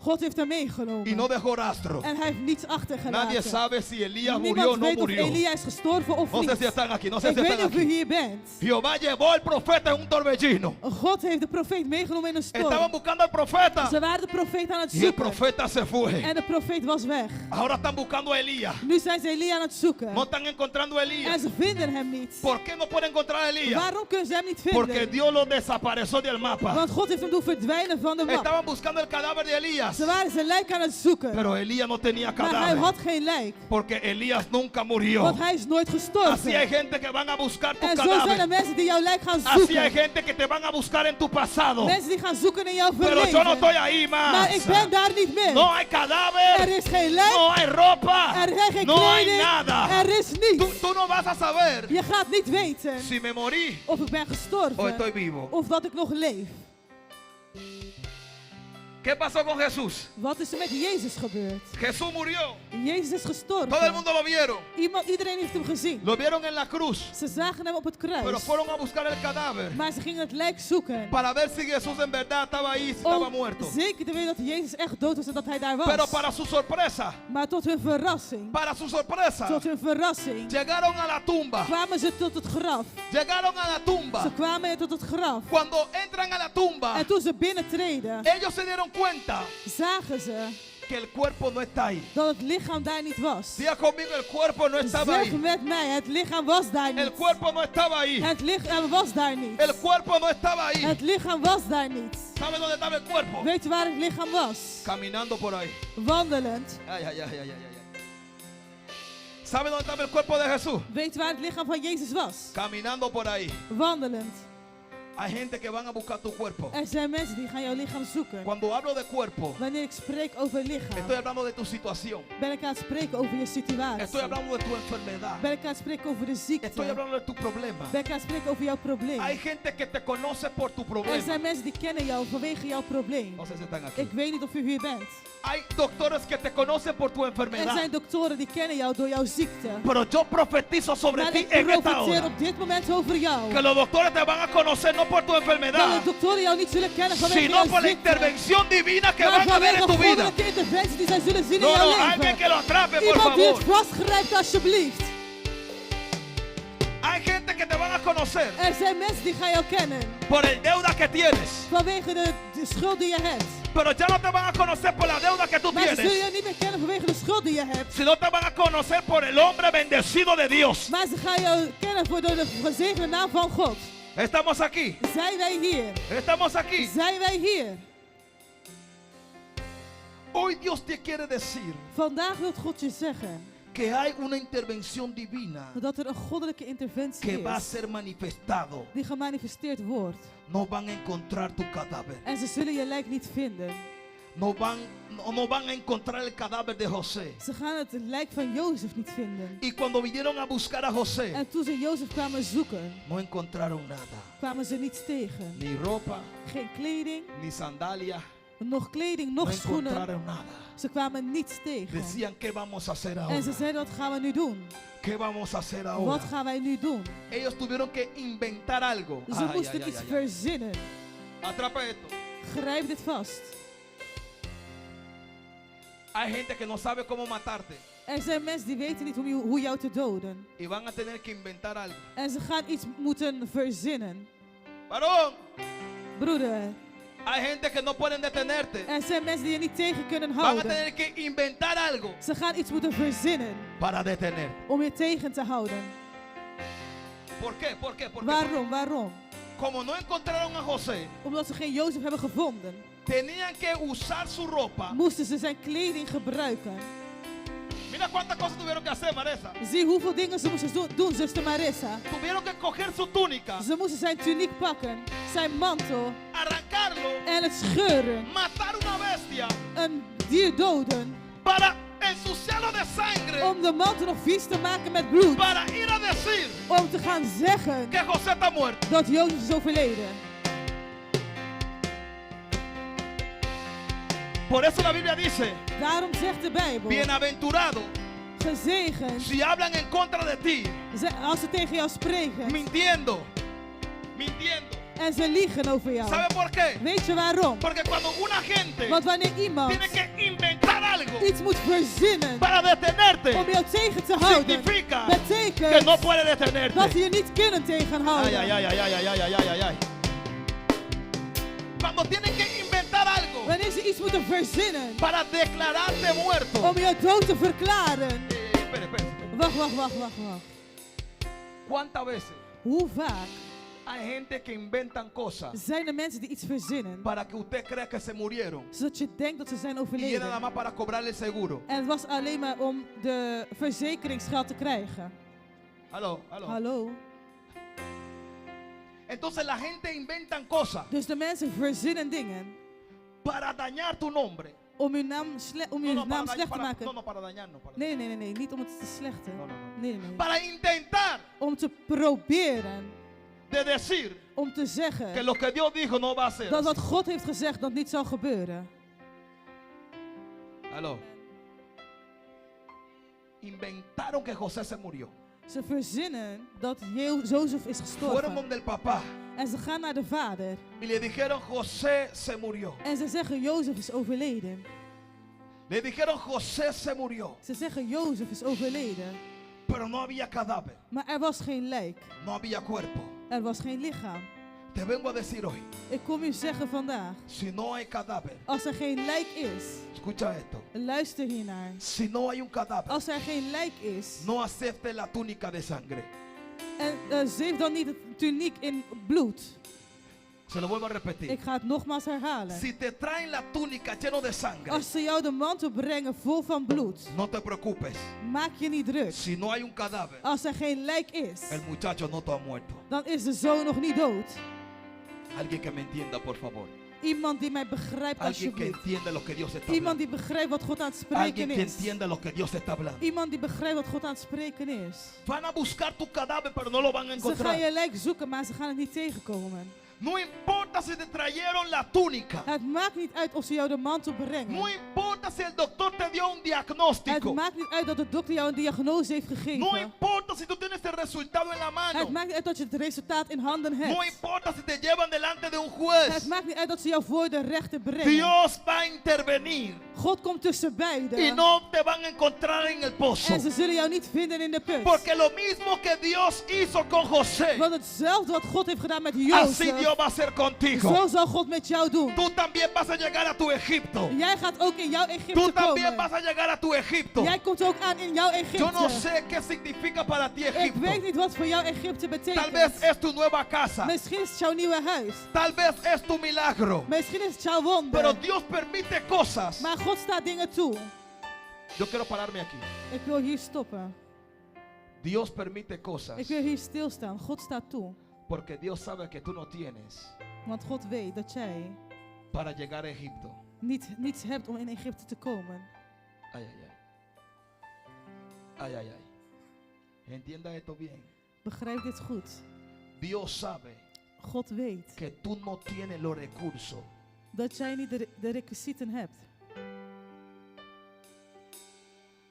God heeft hem meegenomen. y no dejó rastro. En hij heeft niets Nadie achtergelaten. sabe si Elías murió o Niemand no weet of murió. Elia is gestorven of No sé niet. si están aquí, no sé Ik si weet están niet of u aquí. hier bent. Jehová llevó al profeta en un torbellino. God heeft de profeet meegenomen in een Estaban storm. buscando al profeta Ze waren de profeet aan het y el zoeken. profeta se fue. En de profeet was weg. Ahora están buscando a Elías. Nu zijn ze Elia aan het zoeken. No están encontrando a En Elías. ze vinden hem niet. ¿Por qué no pueden encontrar a Elías? Waarom kunnen ze hem niet Porque vinden? Dios lo desapareció del mapa. Want God heeft hem doen verdwijnen van de map. Estaban buscando el cadáver de Elías. Ze waren zijn lijk aan het zoeken. Pero Elías no tenía Maar hij cadáver. had geen lijk. Porque Elías nunca murió. Want hij is nooit Así hay gestorven. gente que van a buscar tu En zo zijn er cadáver. mensen die jouw lijk gaan Así hay zoeken. gente que te van a buscar en tu pasado. Mensen die gaan zoeken in jouw Pero yo no verleden. estoy ahí Maar más. ik ben daar niet meer. No hay Er cadáver. is geen lijk. No hay ropa. Er is geen No hay kleding. nada. Er is niets. Tú no vas a saber Je gaat niet weten si me morí of ik ben o gestorven estoy vivo. of dat ik nog leef. ¿Qué pasó con Jesús? Wat is er met Jezus gebeurd? Jesús murió. Jezus is Todo el gestorven. mundo lo vieron. Iedereen heeft hem gezien. Lo vieron en la cruz. Ze zagen hem op het Pero kruis. fueron a buscar el cadáver Maar ze gingen het lijk zoeken. para ver si Jesús en verdad estaba ahí, si estaba Om muerto. zeker te weten dat Jezus echt dood was en dat hij daar Pero was. para su sorpresa, Maar tot hun verrassing, tot hun verrassing, llegaron a la tumba. kwamen ze tot het graf. Llegaron a la tumba. Ze kwamen tot het graf. Cuando entran a la tumba, En toen ze binnentreden, ellos se dieron cuenta zagen ze que el cuerpo no está ahí. dat het lichaam daar niet was. Diga conmigo, el cuerpo no estaba Zeg ahí. met mij, het lichaam was daar El niet. cuerpo no estaba ahí. Het lichaam was daar niet. El cuerpo no estaba ahí. Het lichaam was daar niet. ¿Sabe dónde estaba el cuerpo? Weet u waar het lichaam was? Caminando por ahí. Wandelend. Ay, ay, ay, ay, ay, ay. ¿Sabe dónde estaba el cuerpo de Jesús? Weet u waar het lichaam van Jezus was? Caminando por ahí. Wandelend. Hay gente que van a buscar tu cuerpo. Er zijn mensen die gaan jouw lichaam zoeken. Cuando hablo de cuerpo, Wanneer ik spreek over lichaam, estoy hablando de tu situación. ben ik aan het spreken over je situatie. Estoy hablando de tu enfermedad. Ben ik aan het spreken over de ziekte. Estoy hablando de tu problema. Ben ik aan het spreken over jouw probleem. Hay gente que te conoce por tu Er problema. zijn mensen die kennen jou vanwege jouw probleem. No sé si están aquí. Ik weet niet of u hier bent. Hay doctores que te conocen por tu Er enfermedad. zijn doktoren die kennen jou door jouw ziekte. Pero yo profetizo sobre Maar ti ik en esta profiteer hora. op dit moment over jou. Que los doctores te van a conocer no por tu Dat enfermedad, de doktoren jou niet zullen kennen vanwege sino jouw por la ziekte. intervención divina que Maar van a ver en vanwege tu vida. goddelijke interventie die zij zullen zien in No, jouw no, alguien leven. que lo atrape, por Iemand die het favor. vastgrijpt alsjeblieft. Hay gente que te van a conocer Er zijn mensen die gaan jou kennen. por el deuda que tienes. Vanwege de schuld die je hebt. Pero ya no te van a conocer por la deuda que tú Maar ze zullen tienes, je niet meer kennen vanwege de schuld die je hebt. sino te van a conocer por el hombre bendecido de Dios. Maar ze gaan jou kennen door de gezegende naam van God. Estamos aquí. Zijn wij hier? Estamos aquí. Zijn wij hier? Hoy Dios te quiere decir Vandaag wil God je zeggen que hay una intervención divina dat er een goddelijke interventie que va a is. ser manifestado. Die gemanifesteerd wordt. No van a encontrar tu cadáver. En ze zullen je lijk niet vinden. No van a encontrar el cadáver de José. Ze gaan het lijk van Jozef niet vinden. Y cuando vinieron a buscar a José, En toen ze Jozef kwamen zoeken, no encontraron nada. kwamen ze niets tegen. Ni ropa, Geen kleding, ni sandalia. nog kleding, No nog schoenen. encontraron nada. Ze kwamen niets tegen. Decían, ¿qué vamos a hacer ahora? En ze zeiden, wat gaan we nu doen? ¿Qué vamos a hacer Wat ahora? gaan wij nu doen? Ellos tuvieron que inventar algo. Ze Ay, moesten ay, ay, iets ay, ay. verzinnen. Atrapa esto. Grijp dit vast. Hay gente que no sabe cómo matarte Er zijn mensen die weten niet hoe jou te doden. y van a tener que inventar algo. En ze gaan iets moeten verzinnen. Varón, Broeder, hay gente que no pueden detenerte. er zijn mensen die je niet tegen kunnen Van a houden. tener que inventar algo Ze gaan iets moeten verzinnen para detener. om je tegen te houden. ¿Por qué? ¿Por qué? Porque Waarom? Waarom? como no encontraron a José, Omdat ze geen Jozef hebben gevonden, tenían que usar su ropa. moesten ze zijn kleding gebruiken. Mira cuántas cosas tuvieron que hacer, Maresa. Zie hoeveel dingen ze moesten doen, zuster Marissa. Tuvieron que coger su túnica, Ze moesten zijn tuniek pakken, zijn mantel arrancarlo, en het scheuren. matar una bestia Een dier doden. para ensuciarlo de sangre, Om de mantel nog vies te maken met bloed. para ir a decir Om te gaan zeggen que José está muerto. dat Jozef is overleden. Por eso la Biblia dice, Daarom zegt de Bijbel, bienaventurado gezegend, si hablan en contra de ti, als ze tegen jou spreken mintiendo. en ze liegen over jou. ¿Sabe por qué? Weet je waarom? Porque cuando una gente Want wanneer iemand tiene que inventar algo iets moet verzinnen para detenerte, om jou tegen te houden, significa betekent que no puede dat detenerte. ze je niet kunnen tegenhouden. Ay, ay, ay, ay, ay, ay, ay, ay, ay, ay. Cuando tienen que inventar algo Wanneer ze iets moeten verzinnen para declararte muerto. om jou dood te verklaren. Espere. Wacht. ¿Cuántas veces Hoe vaak hay gente que inventan cosas zijn er mensen die iets verzinnen para que usted crea que se murieron zodat je denkt dat ze zijn y era nada overleden? más para cobrarle el seguro? En het was alleen maar om de verzekeringsgeld te krijgen. Aló. Hallo? Entonces la gente inventan cosas Dus de mensen verzinnen dingen para dañar tu nombre. om je naam, naam slecht te para, maken. no, para dañarnos. Para Nee, niet om het te slechten. No. Nee. Para intentar Om te proberen, de decir om te que zeggen lo que Dios dijo no va a ser. dat wat God heeft gezegd dat niet zal gebeuren. Aló. Inventaron que José se murió. Ze verzinnen dat Jozef is Fueron gestorven. donde el papá En ze gaan naar de vader. y le dijeron José se murió. En ze zeggen Jozef is overleden. Le dijeron José se murió. Ze zeggen Jozef is overleden. Pero no había cadáver. Maar er was geen lijk. No había cuerpo. Er was geen lichaam. Te vengo a decir hoy, Ik kom u zeggen vandaag, si no hay cadáver, als er geen lijk is, escucha esto, luister hiernaar. si no hay un cadáver, Als er geen lijk is, no acepte la túnica de sangre. en zeef dan niet het tuniek in bloed. Se lo vuelvo a repetir. Ik ga het nogmaals herhalen. Si te traen la túnica lleno de sangre, Als ze jou de mantel brengen vol van bloed, no te preocupes. maak je niet druk. Si no hay un cadáver, Als er geen lijk is, el muchacho no está muerto. dan is de zoon nog niet dood. Alguien que me entienda, por favor. Iemand die mij begrijpt Alguien que alsjeblieft. entienda lo que Dios está Iemand hablando. die begrijpt wat God aan het Alguien spreken que is. entienda lo que Dios está hablando. Iemand die begrijpt wat God aan het spreken is. Van a buscar tu cadáver, pero no lo van a Ze gaan encontrar. je lijk zoeken, maar ze gaan het niet tegenkomen. No importa si te trajeron la túnica. Het maakt niet uit of ze jou de mantel No brengen. importa si el doctor te dio un Het diagnóstico. maakt niet uit dat de dokter jou een diagnose heeft No gegeven. importa si tú tienes el resultado en la Het mano. maakt niet uit dat je het resultaat in handen No hebt. importa si te llevan delante de un Het juez. maakt niet uit dat ze jou voor de rechter brengen. Dios va a intervenir God komt tussen y beiden. no te van a encontrar en el pozo. En ze zullen jou niet vinden in de put. Porque lo mismo que Dios hizo con José, Want hetzelfde wat God heeft gedaan met así Jozef, Dios va a hacer contigo. zo zal God met jou doen. Tú también vas a llegar a tu Egipto. Jij gaat ook in jouw Tú Egypte también vas komen. a llegar a tu Egipto. Jij komt ook aan in jouw Yo no Egypte. sé qué significa para ti Ik weet Egipto. niet wat voor jou Egypte Tal betekent. vez es tu nueva casa. Misschien is het jouw nieuwe huis. Tal vez es tu milagro. Misschien is het jouw wonder. Pero Dios permite cosas. Maar God staat dingen toe. Yo quiero pararme aquí. Ik wil hier stoppen. Dios permite cosas Ik wil hier stilstaan. God staat toe. porque Dios sabe que tú no tienes Want God weet dat jij para llegar a Egipto. niets hebt om in Egypte te komen. Ay, ay, ay. Ay, ay, ay. Entienda esto bien. Begrijp dit goed. Dios sabe God weet que tú no tienes los recursos dat jij niet de requisieten hebt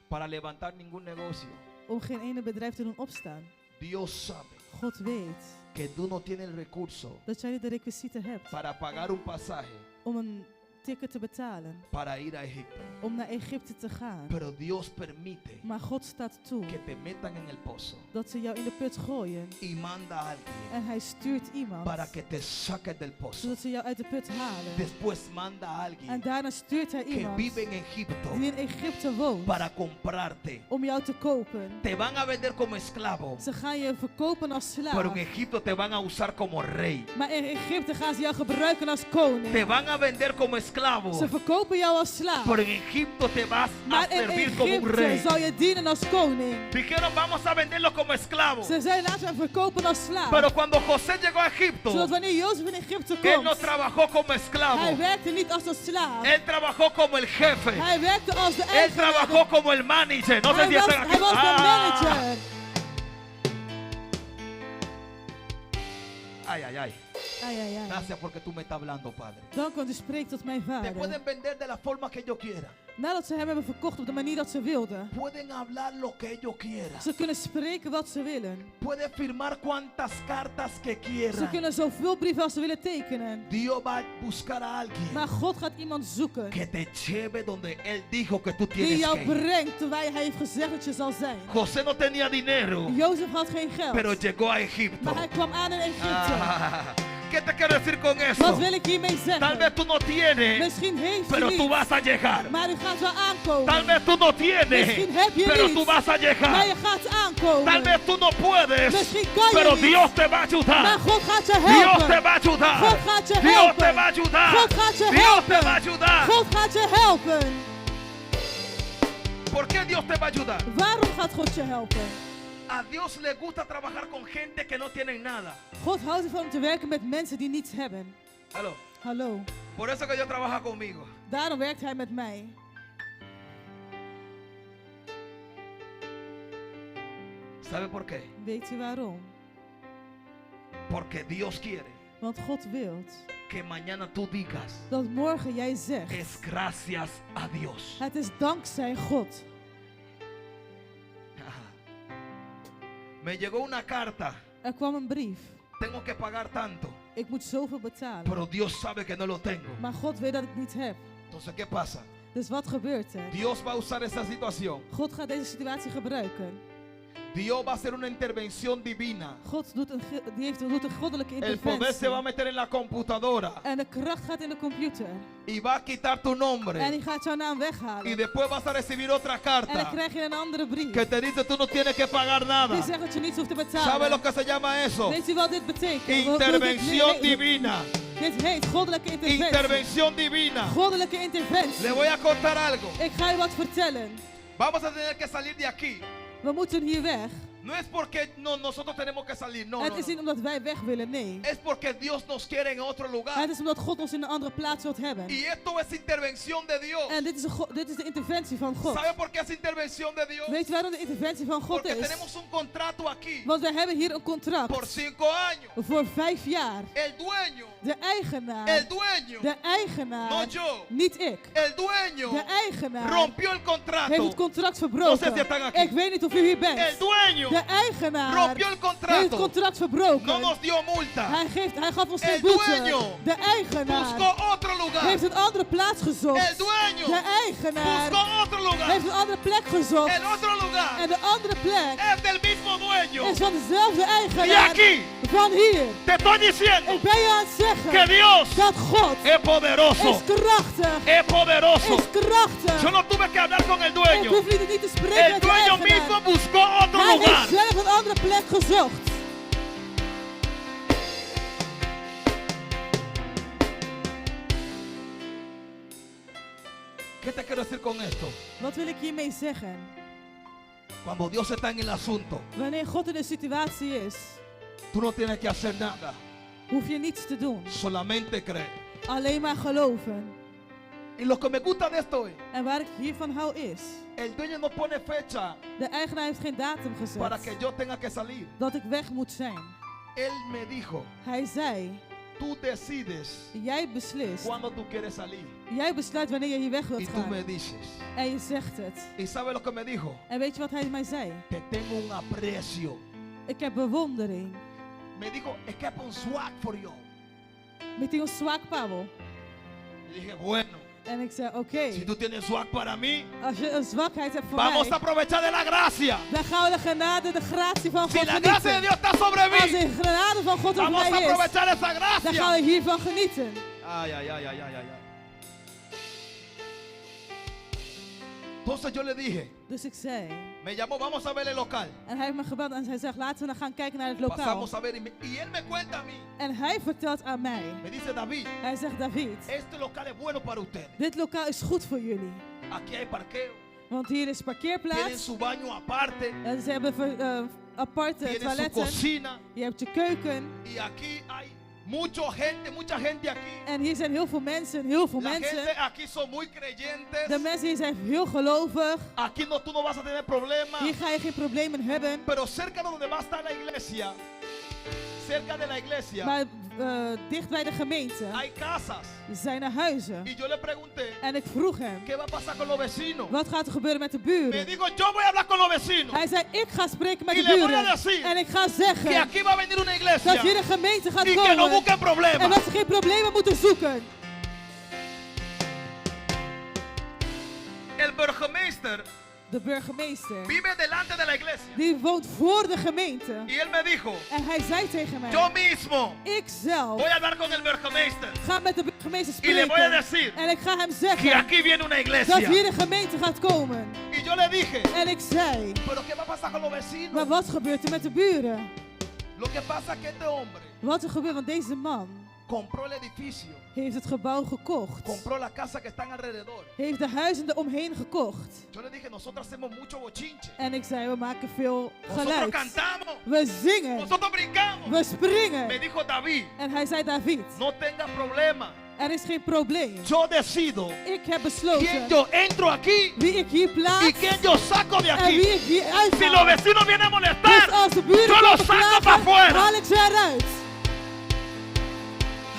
para levantar ningún negocio. om geen ene bedrijf te doen opstaan. Dios sabe God weet que tú no tienes el recurso dat jij niet de requisieten hebt para pagar un pasaje om een ticket te betalen, para ir a Egipto. om naar Egypte te gaan. Pero Dios permite Maar God staat toe que te metan en el pozo dat ze jou in de put gooien y manda a alguien en hij stuurt iemand para que te saque del pozo. zodat ze jou uit de put halen. Después manda a En alguien daarna stuurt hij que iemand vive en Egipto die in Egypte woont para comprarte. om jou te kopen. Te van a vender como esclavo, Ze gaan je verkopen als pero slaaf. en Egipto te van a usar como rey. Maar in Egypte gaan ze jou gebruiken als koning. Te van a vender como esclavo, Ze verkopen jou als slaaf. pero en Egipto te vas a Maar in servir como un Egypte rey. zal je dienen als koning. Dijeron, vamos a venderlo como esclavo. Ze zeiden, laten we hem verkopen als slaaf. Pero cuando José llegó a Egipto, Zodat wanneer Jozef in Egypte él no komt, trabajó como hij esclavo. werkte niet als een slaaf. Él trabajó como el jefe. Hij werkte als de Él eigenaar. trabajó como el manager. No sé Hij si was, están aquí. hij was de manager. Ay, ay, ay. Ai, ai, ai. Gracias porque tú me estás hablando, Padre. Dank want u spreekt tot mijn Te vader. pueden vender de la forma que ellos quieran. Nadat ze hem hebben verkocht op de manier dat ze wilden. Pueden hablar lo que ellos quieran. Ze kunnen spreken wat ze willen. Pueden firmar cuantas cartas que Ze quieran. kunnen zoveel brieven als ze willen tekenen. Dios va a buscar a alguien Maar God gaat iemand zoeken que te lleve donde Él dijo que tú die tienes jou que ir. brengt terwijl hij heeft gezegd dat je zal zijn. José no tenía dinero, Jozef had geen pero geld, llegó a Egipto. maar hij kwam aan in Egypte. Ah, ¿qué te quiero decir con eso? Wat wil ik hiermee Tal zeggen? vez tú no tienes, Misschien heeft pero je tú niet, vas a llegar. maar u gaat wel aankomen. Tal vez tú no tienes, Misschien heb je pero niet, tú vas a maar llegar. je gaat aankomen. Tal vez tú no puedes, Misschien kan je pero niet, Dios te va a maar ayudar. God gaat je Dios te helpen. va a ayudar. God gaat je Dios te helpen. va a ayudar. God gaat je Dios te helpen. va a ayudar. God gaat je helpen. ¿Por qué Dios te va a ayudar? Waarom gaat God je helpen? A Dios le gusta trabajar con gente que no tienen nada. God houdt ervan om te werken met mensen die niets hebben. Aló. Hallo. Por eso que Dios trabaja conmigo. Daarom werkt hij met mij. ¿Sabe por qué? Weet u waarom? Porque Dios quiere Want God wil que mañana tú digas, dat morgen jij zegt, es gracias a Dios. het is dankzij God. Me llegó una carta. Er kwam een brief. Tengo que pagar tanto. Ik moet zoveel betalen. Pero Dios sabe que no lo tengo. Maar God weet dat ik niet heb. Entonces, ¿qué pasa? Dus wat gebeurt er? Dios va a usar esa situación God gaat deze situatie gebruiken. Dios va a hacer una intervención divina. God doet doet een goddelijke El poder se va a interventie. meter en la computadora En de kracht gaat in de computer. y va a quitar tu En nombre. die gaat jouw naam Y weghalen. después vas a recibir otra En dan carta krijg je een andere brief. que te dice tú no tienes que pagar nada. Die zegt dat je niets hoeft te ¿Sabe lo betalen. que se llama eso? Weet u wat dit betekent? Intervención divina. Dit heet goddelijke interventie. Intervención divina. Goddelijke interventie. Le voy a contar algo. Ik ga je wat vertellen. Vamos a tener que salir de aquí. We moeten hier weg. No es porque nosotros tenemos que salir, no, Het no, is no. niet omdat wij weg willen, nee. Es porque Dios nos quiere en otro lugar. Het is omdat God ons in een andere plaats wilt hebben. Y esto es intervención de Dios. En dit is de interventie van God. ¿Sabe por qué es intervención de Dios? Weet je waarom de interventie van God Porque is? tenemos un contrato aquí Want wij hebben hier een contract por 5 años. voor 5 jaar. El dueño, De eigenaar, el dueño, de eigenaar, no yo, niet ik. el dueño De eigenaar rompió el heeft contrato. het contract No sé verbroken. si están aquí. Ik weet niet of u hier bent. El dueño De eigenaar rompió el heeft het contrato. contract verbroken. No nos dio multa. Hij gaf ons El geen boete. dueño De eigenaar Buscó otro lugar. heeft een andere plaats El gezocht. dueño De eigenaar buscó otro lugar. heeft een andere plek gezocht. El otro lugar En de andere plek es del mismo dueño. is van dezelfde Y eigenaar aquí van hier. te estoy diciendo Ik ben je aan het que zeggen Dios dat God es poderoso. is krachtig. Es poderoso. Is krachtig. Yo no tuve que hablar con el Ik dueño. hoef niet te spreken El met de dueño mismo eigenaar. buscó otro Hij lugar. heeft zelf een andere plek gezocht. ¿Qué te quiero decir con esto? Wat wil ik hiermee zeggen? Cuando Dios está en el asunto, Wanneer God in de situatie is, tú no tienes que hacer nada. hoef je niets te doen. Solamente creer. Alleen maar geloven. Y lo que me gusta de esto es, En waar ik hiervan hou is, el dueño no pone fecha de eigenaar heeft geen datum para que gezet yo tenga que salir. dat ik weg moet zijn. Él me dijo, Hij zei, tú decides jij beslist. cuándo tú quieres salir. Jij besluit wanneer je hier weg Y wilt tú me gaan. dices. En je zegt het. ¿Y sabe lo que me dijo? En weet je wat hij mij zei? Te tengo un aprecio. Ik heb bewondering. Me dijo, es que es un swag for you. Met die zwak Pavel. Y dije, bueno, En ik zei, oké, si tú tienes swag para mí, als je een zwakheid hebt voor vamos a mij, aprovechar de la gracia. dan gaan we de genade, de gratie van Si God la gracia de genieten. Dios está sobre Als mí, de genade van God over vamos a mij is, aprovechar esa dan gaan gracia. we hiervan genieten. Ay, ay, ay, ay, ay, ay. Entonces yo le dije, Dus ik zei, me llamó, vamos a ver el local. en hij heeft me gebeld en hij zegt, laten we dan gaan kijken naar het lokaal. Pasamos a ver y él me cuenta a mí. En hij vertelt aan mij, Me dice, David, hij zegt, David, este local es bueno para ustedes. dit lokaal is goed voor jullie. Aquí hay parqueo, Want hier is tienen parkeerplaats, su baño aparte, en ze hebben aparte tienen su toiletten, cocina. je hebt je keuken. Y aquí hay mucha gente aquí. En hier zijn heel veel mensen, La gente aquí son muy creyentes. De mensen hier zijn heel gelovig. Aquí no, tú no vas a tener problemas. Hier ga je geen problemen hebben. Pero cerca de donde va a estar la iglesia, cerca de la iglesia, Maar dicht bij de gemeente hay casas. zijn er huizen. Y yo le pregunté, En ik vroeg hem, ¿qué va a pasar con los vecinos? wat gaat er gebeuren met de Me buren? dijo, yo voy a hablar con los vecinos. Hij zei, ik ga spreken met Y de le voy a buren. decir En ik ga Que zeggen aquí va a venir una dat iglesia hier een gemeente gaat y que no komen. busquen En problemas. dat ze geen problemen moeten zoeken. El burgemeester De burgemeester, vive delante de la iglesia. die woont voor de gemeente. Y él me dijo, En hij zei tegen yo mij, mismo ik zelf voy a hablar con el burgemeester ga met de burgemeester y le voy a spreken. decir En ik ga hem que zeggen aquí viene una dat iglesia. hier een gemeente gaat komen. Y yo le dije, En ik zei, pero ¿qué va a pasar con los vecinos? maar wat gebeurt er met de buren? Lo que pasa es que este hombre Wat er gebeurt, want deze man compró el edificio, heeft het gebouw gekocht. compró la casa que están alrededor. Heeft de huizen eromheen gekocht. Yo le dije, nosotros hacemos mucho bochinche. En ik zei, we maken veel Nosotros geluid. cantamos, We zingen. nosotros brincamos. We Me springen. dijo David, En hij zei, David, no tengas problema. er is geen probleem. Yo decido Ik heb quién besloten yo entro aquí wie ik hier y plaats quién yo saco de en aquí. wie ik hier Si los uithaal. vecinos vienen a Dus molestar, als de buren yo los komen saco para klagen, afuera. haal ik ze eruit.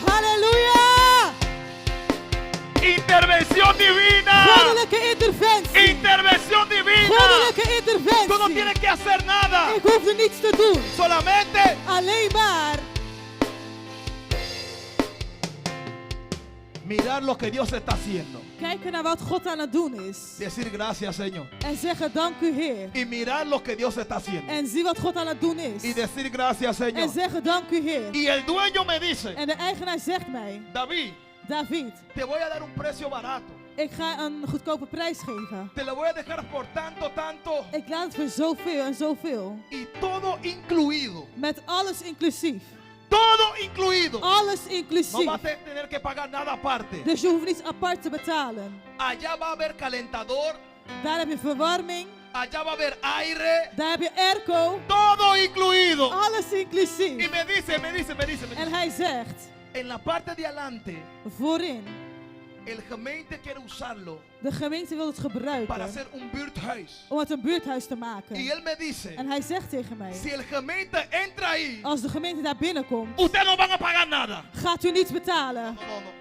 Halleluja! Intervención divina. Goddelijke interventie. Intervención divina. Goddelijke Tú no interventie. tienes que hacer nada. Ik hoefde niets te doen. Solamente Alleen maar mirar lo que Dios está haciendo. Kijken naar wat God aan het doen is. Decir gracias, Señor. En zeggen dank u Heer. Y mirar lo que Dios está haciendo. En zie wat God aan het doen is. Y decir gracias, En Señor. zeggen dank u Heer. Y el dueño me dice, En de eigenaar zegt mij, David, David, te voy a dar un precio barato. ik ga een goedkope prijs geven. Te lo voy a dejar por tanto, tanto. Ik laat het voor zoveel en zoveel. Y todo incluido. Met alles inclusief. Todo incluido. Alles No inclusief. vas a tener que pagar nada aparte. Dus je hoeft niets apart te betalen. Allá va a haber calentador. Daar heb je verwarming. Allá va a haber aire. Daar heb je airco. Todo incluido. Alles Y inclusief. me dice. En hij zegt, En la parte de adelante, voorin, el gemeente quiere usarlo de gemeente wil het para gebruiken hacer un buurthuis. om het een buurthuis te maken. Y él me dice, En hij zegt tegen mij, si el gemeente entra ahí, als de gemeente daar binnenkomt, ustedes no van a pagar nada. gaat u niets betalen. No. No.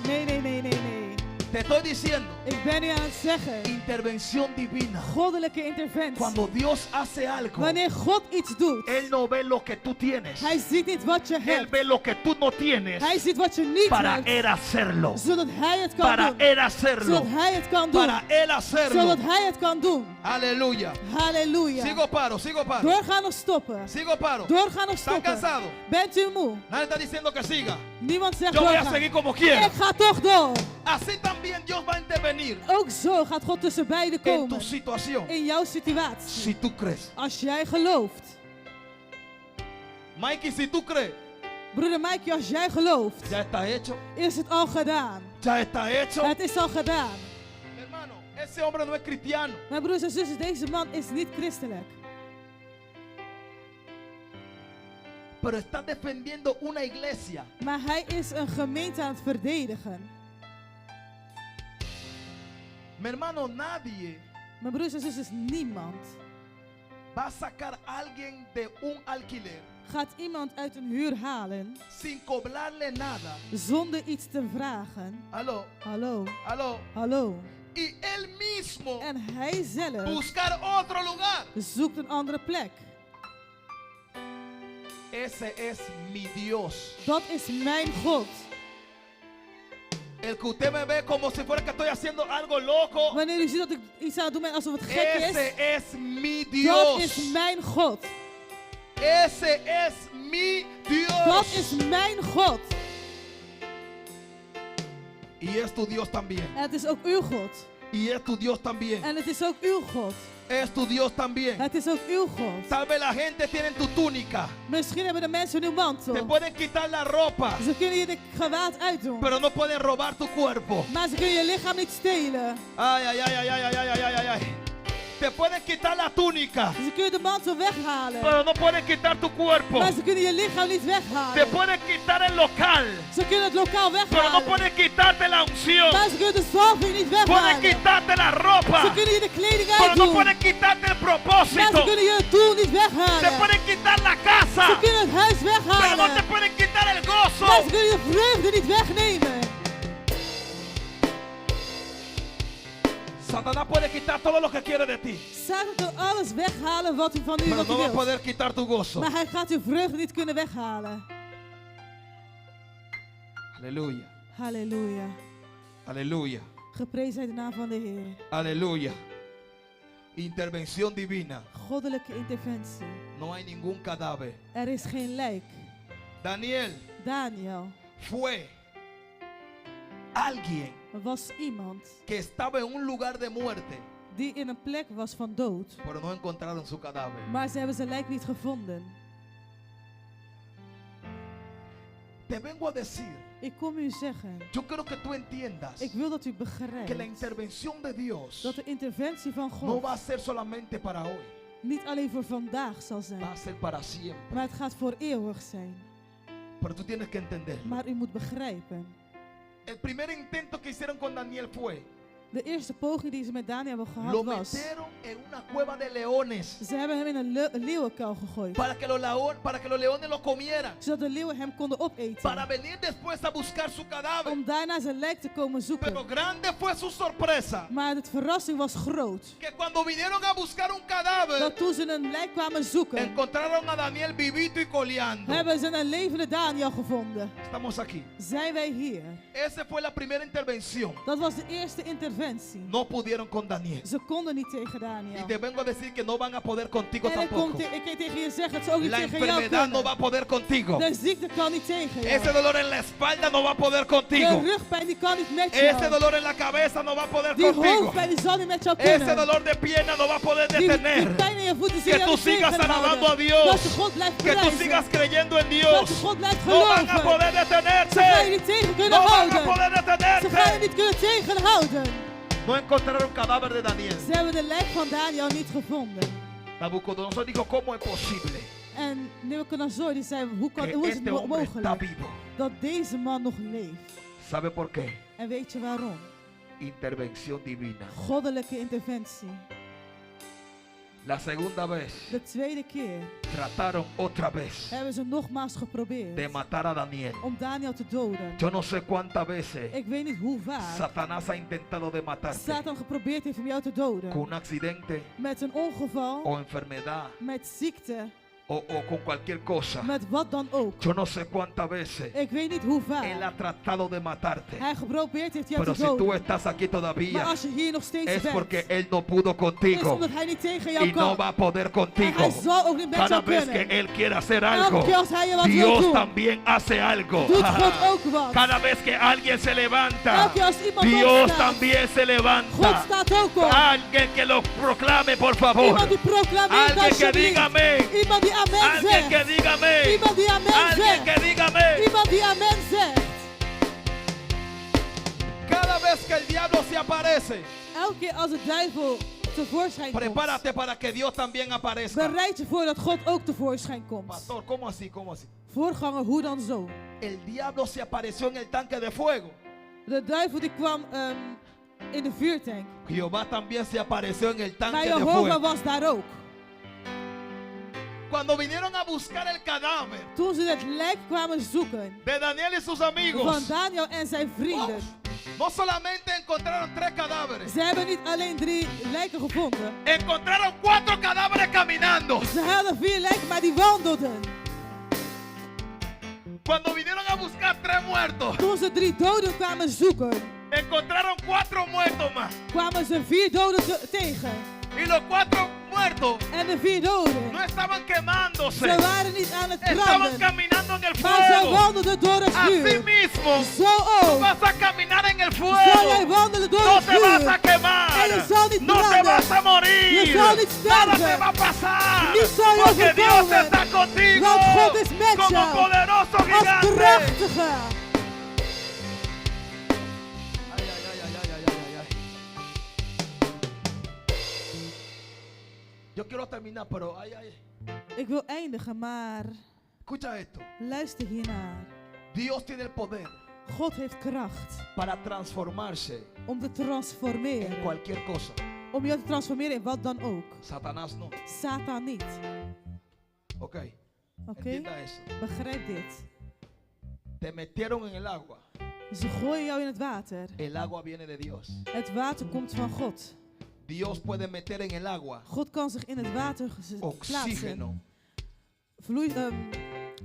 Nee. Te estoy diciendo, Ik ben u aan het zeggen, intervención divina. goddelijke interventie. Cuando Dios hace algo, Wanneer God iets doet, Él no ve lo que tú tienes. hij ziet niet wat je Él hebt. ve lo que tú no tienes Hij ziet wat je niet para hebt, Él hacerlo. zodat hij het kan Para doen. Él hacerlo. Zodat hij het kan doen. Para Él hacerlo. Zodat hij het kan doen. Aleluya. Halleluja. Sigo paro. Doorgaan of stoppen. Sigo paro. Doorgaan of ¿Están stoppen. cansados? Bent u moe? Nadie está diciendo que siga. Niemand zegt Yo voy a doorgaan. seguir como quiera. Ik ga toch door. Así también Dios va a intervenir Ook zo gaat God tussen beiden en tu komen. situación. In jouw situatie. Si tú crees. Als jij gelooft. Mikey, si tú crees, Broeder Mikey, als jij gelooft, ya está hecho. is het al gedaan. Ya está hecho. Het is al gedaan. Hermano, ese hombre no es cristiano. Mijn broers en zussen, deze man is niet christelijk. Pero está defendiendo una iglesia Maar hij is een gemeente aan het verdedigen. Mi hermano, nadie Mijn broers en zussen, niemand va a sacar a alguien de un alquiler gaat iemand uit een huur halen sin cobrarle nada. zonder iets te vragen. Aló, Hallo, aló. hallo. Y él mismo En hij zelf buscar otro lugar. zoekt een andere plek. Ese es mi Dios. Dat is mijn God. El que usted me ve como si fuera que estoy haciendo algo loco. Wanneer u ziet dat ik iets aan het doen ben alsof het gek Ese is, es mi dat is Dios. mijn God. Ese es mi Dios. Dat is mijn God. Y es tu Dios también. En het is ook uw God. Y es tu Dios también. En het is ook uw God. Es tu Dios también. Het is ook uw God. Tal vez la gente tiene tu túnica. Misschien hebben de mensen uw Te mantel. pueden quitar la ropa, Ze kunnen je de gewaad uitdoen. pero no pueden robar tu cuerpo. Maar ze kunnen je lichaam niet stelen. Ay. Te pueden quitar la túnica, Ze kunnen de mantel weghalen. pero no pueden quitar tu cuerpo. Maar ze kunnen je lichaam niet Te weghalen. pueden quitar el local, Ze kunnen het lokaal pero no weghalen. pueden quitarte la unción. Maar ze kunnen de zalving niet Pueden weghalen. quitarte la Ze ropa, kunnen je de kleding pero no uitdoen. pueden quitarte el Maar ze propósito. kunnen je het doel niet Te weghalen. pueden quitar la Ze casa, kunnen het huis pero no te weghalen. pueden quitar el Maar gozo. ze kunnen je vreugde niet wegnemen. Satanás puede quitar todo lo que quiere de ti, Satan kan alles weghalen wat u van u pero wat no u va a wilt. poder quitar tu gozo. Maar hij gaat uw vreugde niet kunnen weghalen. Aleluya, Halleluja. aleluya, Geprezen zij de naam van de Heer. aleluya. Intervención divina. Goddelijke interventie. No hay ningún cadáver. Er is geen lijk. Daniel Daniel fue alguien was iemand que estaba en un lugar de muerte, die in een plek was van dood. pero no encontraron su cadáver. Maar ze hebben zijn lijk niet gevonden. Te vengo a decir, Ik kom u zeggen. yo quiero que tú entiendas Ik wil dat u que la begrijpt intervención de Dios dat de interventie van no God va a ser solamente para hoy, niet alleen voor vandaag zal zijn. va a ser para siempre. Maar het gaat voor eeuwig zijn. Pero tú tienes que entender. Maar u moet begrijpen. El primer intento que hicieron con Daniel fue, De eerste poging die ze met Daniel hebben lo gehad was, metieron en una cueva de leones ze hebben hem in een leeuwenkuil gegooid. para que los leones lo comieran. Zodat de leeuwen hem konden opeten. Para venir después a buscar su cadáver. Om daarna zijn lijk te komen zoeken. Pero grande fue su sorpresa. Maar de verrassing was groot. Que cuando vinieron a buscar un cadáver, Dat toen ze een lijk kwamen zoeken, encontraron a Daniel vivito y coleando. hebben ze een levende Daniel gevonden. Estamos aquí. Zijn wij hier? Esa fue la primera intervención. Dat was de eerste interventie. No pudieron con Daniel. Ze konden niet tegen Y Daniel. te vengo a decir que no van a poder contigo En tampoco. ik kan tegen je zeggen, het zou ook niet La tegen jou enfermedad no va kunnen. a poder contigo. De ziekte kan niet tegen Ese jou. dolor en la espalda no va a poder De contigo. rugpijn die kan niet met Ese jou. dolor en la cabeza no va a poder Die contigo. hoofdpijn die zal niet met jou Ese kunnen. dolor de pierna no va a poder Die detener. pijn in je voeten Que zie je tú niet sigas alabando a tegenhouden. Dios. Dat je God blijft Que tú prijzen. sigas creyendo en Dat je Dios. God blijft No van a geloven. poder Ze gaan je detenerse. niet tegen kunnen No van a houden. poder Ze gaan je detenerse. niet kunnen tegenhouden. No encontraron cadáver de Daniel. Ze hebben de lijk van Daniel niet gevonden. Nabucodonosor dijo, ¿cómo es posible En Nebuchadnezzar die zei, hoe is que het este hombre está mogelijk vivo? dat deze man nog leeft? ¿Sabe por qué? En weet je waarom? Intervención divina. Goddelijke interventie. La segunda vez De tweede keer trataron otra vez hebben ze nogmaals de geprobeerd matar a Daniel. om Daniel te doden. Yo no sé cuántas veces Ik weet niet hoe vaak Satanás ha intentado de matarte Satan geprobeerd heeft om jou te doden. con un accidente Met een ongeval, o enfermedad met ziekte, o con cualquier cosa. met wat dan ook. Yo no sé cuántas veces Ik weet niet hoe él ha vaak tratado de matarte. hij geprobeerd heeft jou Pero te si tú doden. estás aquí Maar todavía, als je hier nog steeds es bent, porque él no pudo is contigo omdat hij niet tegen jou y no kan. va a poder En contigo. hij zal ook niet met Cada jou vez que kunnen. él quiere hacer Elke algo, keer als hij je wat wil Dios doen, también hace algo. doet God ook wat. Cada vez que alguien se levanta, Elke keer als iemand Dios opstaat, también se God levanta. staat ook op. Alguien que lo proclame, por favor. Iemand die proclameert Alguien que alsjeblieft. diga amén. Iemand die amen Alguien que zegt. diga amén. Iemand die amen Alguien que zegt. diga amén. Iemand die amen zegt. Cada vez que el diablo se aparece, Elke keer als de duivel tevoorschijn komt, prepárate para que Dios también aparezca. bereid je voor dat God ook tevoorschijn komt. Pastor, ¿cómo así? ¿Cómo así? Voorganger, hoe dan zo? El diablo se apareció en el tanque de fuego. De duivel die kwam in de vuurtank. Jehová también se apareció en el Maar tanque de Jehovah fuego. was daar ook. Cuando vinieron a buscar el cadáver Toen ze het lijk kwamen zoeken de Daniel y sus van amigos, Daniel en zijn vrienden. no solamente encontraron 3 cadáveres, Ze hebben niet alleen 3 lijken gevonden. encontraron 4 cadáveres caminando. Ze hadden 4 lijken, maar die wandelden. Cuando vinieron a buscar 3 muertos, Toen ze 3 doden kwamen zoeken, encontraron 4 muertos más. kwamen ze 4 doden tegen. Y los 4 muertos En de 4 doden, no estaban quemándose, ze waren niet aan het estaban branden, caminando en el maar ze fuego. wandelden door het Así vuur. mismo, Zo ook. vas a caminar en el Zal jij fuego. wandelen door No het te vas a vuur. quemar. En je zal niet No te branden. vas a morir. Je zal niet Nada sterven. te va a pasar. Niets zal je Porque Dios overkomen. está contigo. Want God is met Como jou. poderoso Als gigante. krachtige. Ay, ay, ay, ay, ay, ay, ay, ay. Yo quiero terminar, pero ay, ay. Ik wil eindigen, maar Escucha esto. luister hiernaar. Dios tiene el poder God heeft kracht para transformarse om te en transformeren. cualquier cosa. Om je te transformeren in wat dan ook. Satanás no. Satan niet. Ok. Oké? Entienda eso. Begrijp dit. Te metieron en el agua. Ze gooien jou in het water. El agua viene de Dios. Het water komt van God. Dios puede meter en el agua God kan zich in het water plaatsen. oxígeno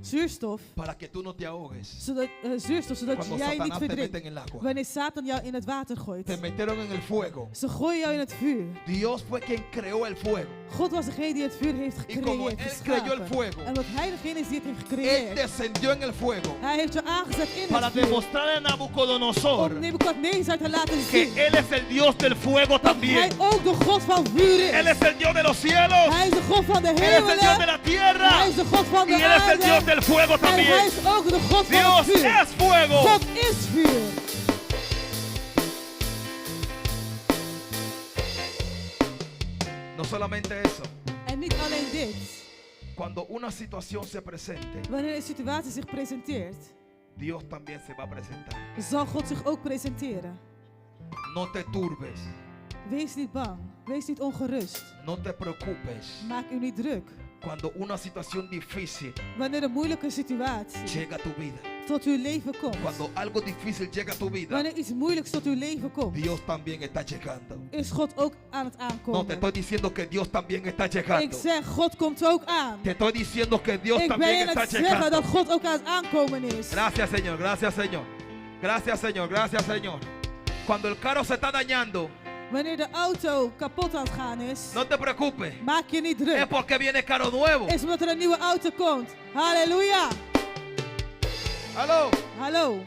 Zuurstof. para que tú no te ahogues. Zodat Cuando jij niet Satanás te mete verdrinkt. en el agua. Wanneer Satan jou in het water gooit. Te metieron en el fuego. Ze gooien jou in het vuur. Dios fue quien creó el fuego. God was degene die het vuur heeft Y como gecreëerd. él creyó el geschapen. fuego, En omdat hij degene is die het heeft Él gecreëerd. descendió en el fuego Hij heeft je aangezet in para het vuur. demostrarle a Nabucodonosor Om Nebuchadnezzar te laten que zien. Él es el Dios del fuego Dat hij también. ook de God van vuur Él is. es el Dios de los cielos. Hij is de God van de Él es el Dios de hemelen. la tierra. Hij is de God van Y de Él es el Dios aarde. del fuego En hij también. is ook de God van Dios het vuur. es fuego. God is vuur. No solamente eso. En niet alleen dit. Cuando una situación se presente, Wanneer een situatie zich presenteert, Dios también se va a presentar. zal God zich ook presenteren. No te turbes. Wees niet bang. Wees niet ongerust. No te preocupes. Maak u niet druk. Cuando una situación difícil Wanneer een moeilijke situatie llega a tu vida. tot uw leven komt. Cuando algo difícil llega a tu vida. Wanneer iets moeilijks tot uw leven komt. Dios también está llegando. Is God ook aan het No, aankomen. te estoy diciendo que Dios también está Ik llegando. zeg, God komt ook aan. Te estoy diciendo que Dios Ik ben también aan está het zeggen llegando. dat God ook aan het aankomen is. Gracias, Señor. Gracias, Señor. Gracias, Señor. Gracias, Señor. Cuando el carro se está dañando, Wanneer de auto kapot aan het gaan is, no te preocupes. maak je niet Es druk. porque viene carro nuevo. Is omdat er een nieuwe auto komt. Halleluja. Aló. Hallo.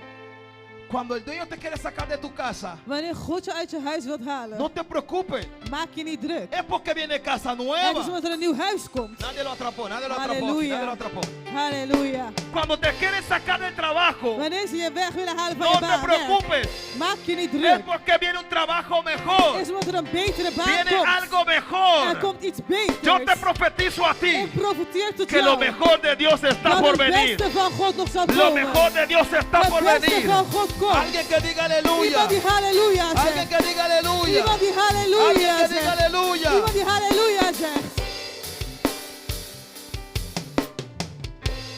Cuando el dueño te quiere sacar de tu casa, Wanneer God je uit je huis wilt halen, no te preocupes. maak je niet druk. Es porque viene casa Het is nueva. omdat er een nieuw huis komt. Nadie lo atrapó, nadie lo atrapó, Aleluya. nadie lo atrapó. Halleluja. Cuando te quieren sacar del trabajo, Wanneer ze je weg willen halen van no je te baan, preocupes. maak je niet Es druk. porque viene un trabajo mejor. Is omdat er een betere baan Viene komt. algo Er mejor. komt iets Yo beters. te profetizo a ti Ik profiteer tot que lo jou. mejor de Dios está Dat por het venir. beste van God nog zal Lo komen. mejor de Dios está por Het beste venir. van God komt. Alguien que diga aleluya. Iemand die halleluja Alguien zegt. que diga aleluya. Iemand die Alguien halleluja que diga zegt. aleluya. Iemand die halleluja zegt.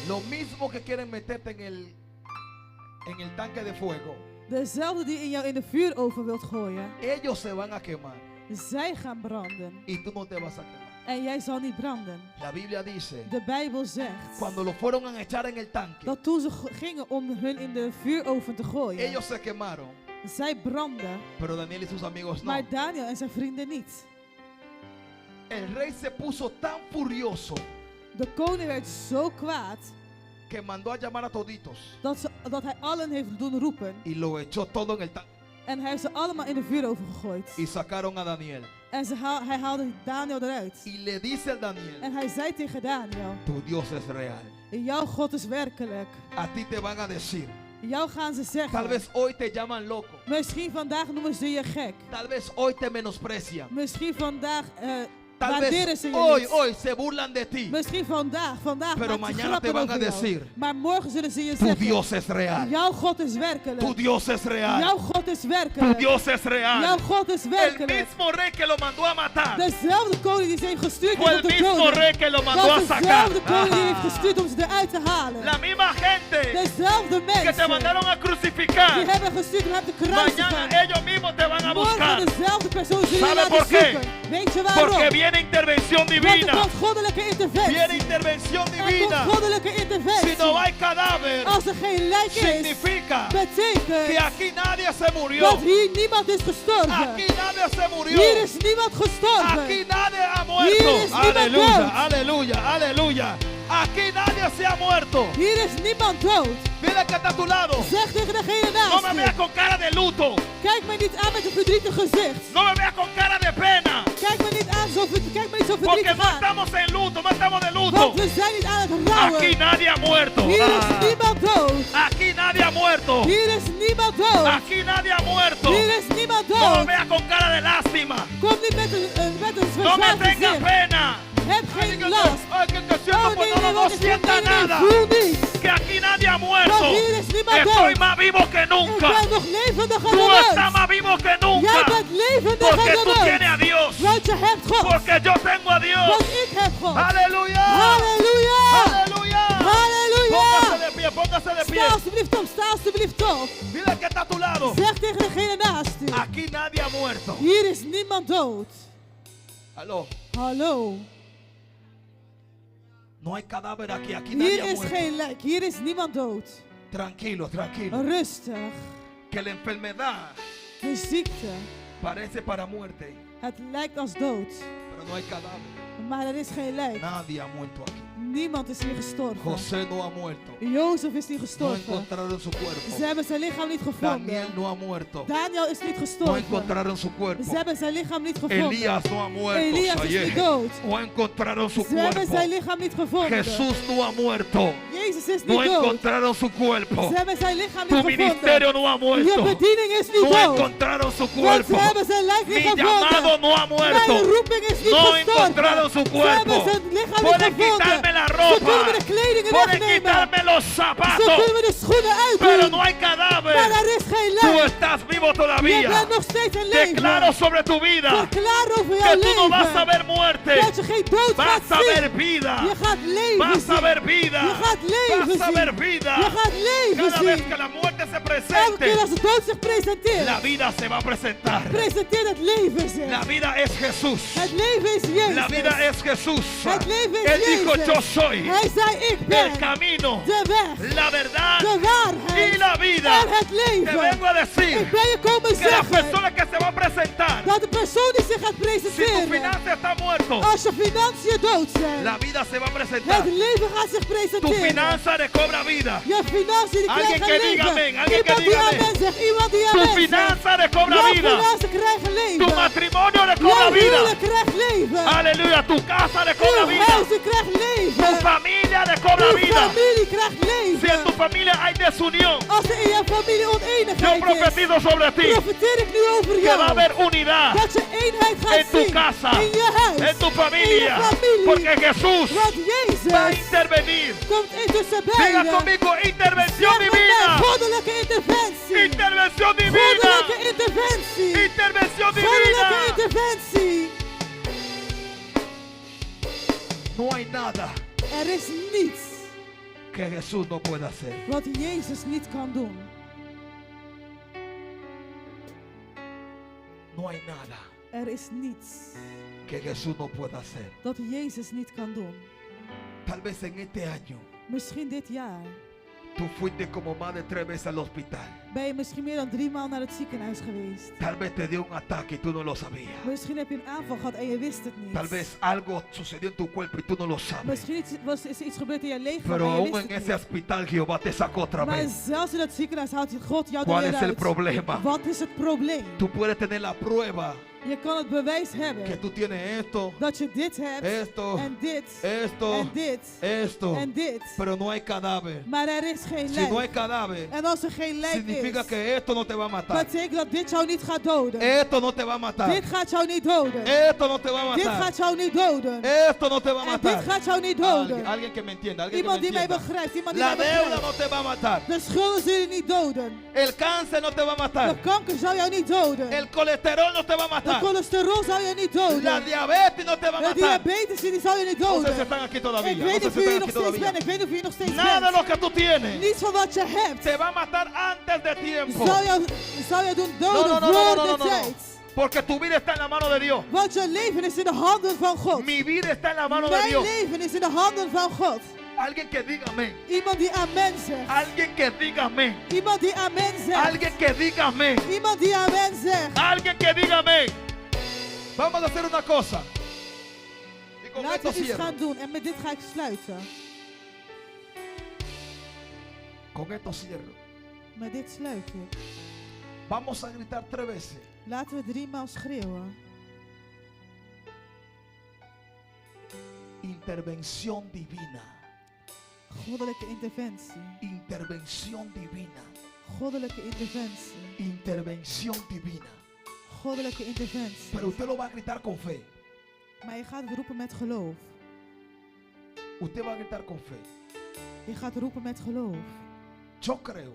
Lo mismo que quieren meterte en el tanque de fuego, Dezelfde die in jou in de vuuroven wilt gooien. ellos se van a quemar Zij gaan branden. y tú no te vas a quemar. En jij zal niet branden. La Biblia dice, De Bijbel zegt. cuando lo fueron a echar en el tanque, Dat toen ze gingen om hun in de vuuroven te gooien. ellos se quemaron, Zij brandden. pero Daniel y sus amigos no. Maar Daniel en zijn vrienden niet. El rey se puso tan furioso De koning werd zo kwaad. que mandó a llamar a toditos Dat hij allen heeft doen roepen. y lo echó todo en el tanque En hij heeft ze allemaal in de vuuroven gegooid. y sacaron a Daniel. En hij haalde Daniel eruit. Y le dice a Daniel, En hij zei tegen Daniel. tu Dios es real. Jouw God is werkelijk. A ti te van a decir, Jou gaan ze tal zeggen. vez hoy te llaman loco, Misschien vandaag noemen ze je gek. tal vez hoy te menosprecian, Misschien vandaag tal waarderen vez ze je hoy niet. se burlan de ti. Misschien vandaag Pero maken ze mañana grappen te van a over jou. decir, Maar morgen zullen ze je Tu zeggen. Dios es real. Jouw God is werkelijk. Tu Dios es real. Jouw God is Tu werkelijk. Dios es real. Jouw God is El werkelijk. mismo rey que lo mandó a matar Dezelfde koning die ze heeft gestuurd fue heeft el om te mismo doden. rey que lo mandó a Dat is sacar. dezelfde koning die heeft Ajá. gestuurd om ze eruit te halen. La misma gente Dezelfde que te mensen mandaron a die crucificar, hebben gestuurd om hem te mañana kruisigen. ellos mismos te van a buscar. Morgen dezelfde persoon zullen je ¿Sabe laten por qué? zoeken. Weet je waarom? Porque viene intervención Want er divina. komt goddelijke interventie. Viene intervención Er komt divina. goddelijke Si interventie. no hay cadáver, Als er geen lijk is, significa que betekent aquí nadie se murió. dat hier niemand is gestorven. Aquí nadie se murió. Hier is niemand gestorven. Aquí nadie ha Hier muerto. is niemand dood. Aleluya, aleluya, aleluya. Aquí nadie se ha muerto. Hier is niemand dood. Dile que está a tu lado. Zeg tegen degene No me naast veas je. con cara de luto. Kijk mij niet aan met een verdrietig gezicht. No me veas con cara de pena. Kijk mij niet aan kijk mij niet zo Porque verdrietig no aan. estamos en luto, no estamos de luto. Want we zijn niet aan het rouwen. Aquí nadie ha muerto. Hier is Ah. niemand dood. Aquí nadie ha muerto. Hier is niemand dood. Aquí nadie ha muerto. Hier is niemand No me dood. veas con cara de lástima. Kom niet met een No me zwaar tengas gezicht. pena. Heb geen last. Ay, que sienta, Oh pues nee, no want ik sienta voel nada. niet. Que aquí nadie ha muerto. Want hier is niemand Estoy dood. más vivo que Ik nunca. ben nog levendiger Tú dan estás ooit. más vivo que Jij nunca. bent levendiger Porque tú dan tienes ooit. a Dios. Want je hebt God. Porque yo tengo a Dios. Want ik heb God. Aleluya. Halleluja. Aleluya. Póngase Halleluja. de pie, póngase de pie. Sta alsjeblieft op, sta alsjeblieft op. Dile que está a tu lado. Zeg tegen degene naast u. Aquí nadie ha muerto. Hier is niemand dood. Aló. Hallo. No hay cadáver aquí. Aquí nadie Hier ha is muerto. geen lijk. Hier is niemand dood. Tranquilo, tranquilo. Rustig. Que la enfermedad De ziekte. parece para muerte, Het lijkt als dood. pero no hay cadáver. Maar er is geen lijk. Nadie ha muerto aquí. Niemand is hier gestorven. José no ha muerto. Jozef is niet No gestorven. encontraron su Ze cuerpo. hebben zijn lichaam niet gevonden. Daniel no ha muerto. Daniel is niet No gestorven. encontraron su cuerpo. Ze hebben zijn lichaam niet gevonden. Elías no ha muerto. Elías is Sayeh. niet dood. No encontraron su Ze hebben cuerpo. zijn lichaam niet gevonden. Jesús no ha muerto. Jezus is No niet dood. encontraron su cuerpo. Ze hebben zijn lichaam Tu niet ministerio gevonden. no ha Je muerto. bediening is niet No dood. encontraron su Want cuerpo. ze hebben zijn lijk niet Mi llamado gevonden. no ha Mijn muerto. roeping is niet No gestorven. encontraron su Ze cuerpo. hebben zijn lichaam niet Pueden gevonden. quitarme la Ze kunnen ropa. me de kledingen Pueden wegnemen. quitarme los Ze zapatos. kunnen me de schoenen Pero uitdoen. no hay cadáver. Maar cadáver. er is geen Tú leven. estás vivo Je todavía. bent nog steeds in leven. Declaro sobre tu vida Verklaar over que jouw tú no vas a leven. ver muerte. Dat je geen dood gaat Vas a ver zien. vida. Je gaat leven Vas a zien. ver vida. Je gaat leven Vas a ver zien. vida. Je gaat leven Cada vez zien. que la muerte se Elke keer presente, als de dood zich presenteert, la vida se va a presentar. presenteert het leven zich. La vida es Jesús. Het leven is Jezus. La vida es Jesús. Het leven is Él dijo, Jezus. yo soy Hij zei, ik ben el camino, de weg, la verdad de waarheid y la vida. en het Te leven. vengo a Ik decir ben je komen que la zeggen persona que se va a presentar, dat de persoon die zich gaat si tu presenteren, finanza está muerto, als je financiën dood zijn, la vida se va a presentar. het leven gaat zich Tu presenteren. finanza recobra vida. Je financiën die Alguien krijgen que diga leven. amén, alguien que Iemand die diga amén. amen zegt, iemand die Tu amen zegt. finanza recobra Jouw vida. financiën krijgen Tu leven. matrimonio recobra Jouw vida. huwelijk krijgt leven. Aleluya. Tu casa recobra Uw vida. huis krijgt Tu leven. familia recobra Uw vida. familie krijgt Si en tu leven. familia hay desunión, Als er in jouw familie yo oneenigheid is, profetizo sobre ti profeteer ik nu over que va a jou. haber unidad Dat je eenheid gaat en tu zien casa, in je huis, en tu in je familia. familie. Porque Jesús Want va a Jezus intervenir. komt in tussen Diga beiden. conmigo, intervención Zeg met mij, divina. goddelijke interventie. Intervención divina. Goddelijke interventie. Intervención Goddelijke divina. interventie. No hay nada Er is niets que Jesús no pueda hacer. wat Jezus niet kan doen. No hay nada Er is niets que Jesús no pueda hacer. dat Jezus niet kan doen. Tal vez en este año Misschien dit jaar tú fuiste como más de 3 veces al hospital. ben je misschien meer dan 3 maal naar het ziekenhuis geweest. Tal vez te dio un ataque y tú no lo sabías. Misschien heb je een aanval gehad en je wist het niet. Tal vez algo sucedió en tu cuerpo y tú no lo sabes. Misschien is er iets gebeurd in je lichaam Pero en je aún wist en het ese niet. hospital Jehová te sacó otra Maar vez. zelfs in dat ziekenhuis houdt God jou ¿Cuál er es weer el uit. problema? Wat is het probleem? Tú puedes tener la prueba Je kan het bewijs que hebben tú tienes esto, dat je dit hebt esto, en dit esto, en dit esto, en dit. pero no hay cadáver. Maar er is geen Si no hay lijk. cadáver, En als er geen lijk significa is, que esto no te va a matar. betekent dat dit jou niet gaat doden. Esto no te va a matar. Dit gaat jou niet doden. Esto no te va a Dit matar. gaat jou niet doden. Esto no te va a En matar. dit gaat jou niet doden. Alguien que me entienda, alguien que me Iemand die mij entienda. begrijpt, iemand die La mij deuda begrijpt. no te va a matar. De schulden zullen je niet doden. El cáncer no te va a matar. De kanker zou jou niet doden. El colesterol no te va a De matar. cholesterol zou je niet La doden. diabetes no te va a De matar. diabetes die zou je niet No sé si doden. están aquí Ik todavía. No weet sé niet si of je están hier nog aquí steeds todavía. bent. Ik weet niet of je hier nog steeds Nada de lo bent. que tú tienes Niets van wat je hebt te va a matar antes de tiempo. zou jou doen No, doden no, no, no, voor no, no, de no, no. tijd. Porque tu vida está en la mano de Dios. Want je leven is in de handen van God. Mi vida está en la mano de Mijn Dios. leven is in de handen van God. Alguien que diga amén. Iemand die amen zegt. Alguien que diga amén. Iemand die amen zegt. Alguien que diga amén. Iemand die amen zegt. Alguien que diga amén. Vamos a hacer una cosa. Y con Laten esto we iets cierro. gaan doen en met dit ga ik sluiten. Con esto cierro. Met dit sluit ik. Vamos a gritar 3 veces. Laten we 3 maal schreeuwen. Intervención divina. Goddelijke interventie. Intervención divina. Goddelijke interventie. Intervención divina. Goddelijke interventie. Pero usted lo va a gritar con fe. Maar je gaat het roepen met geloof. Usted va a gritar con fe. Je gaat roepen met geloof. Yo creo,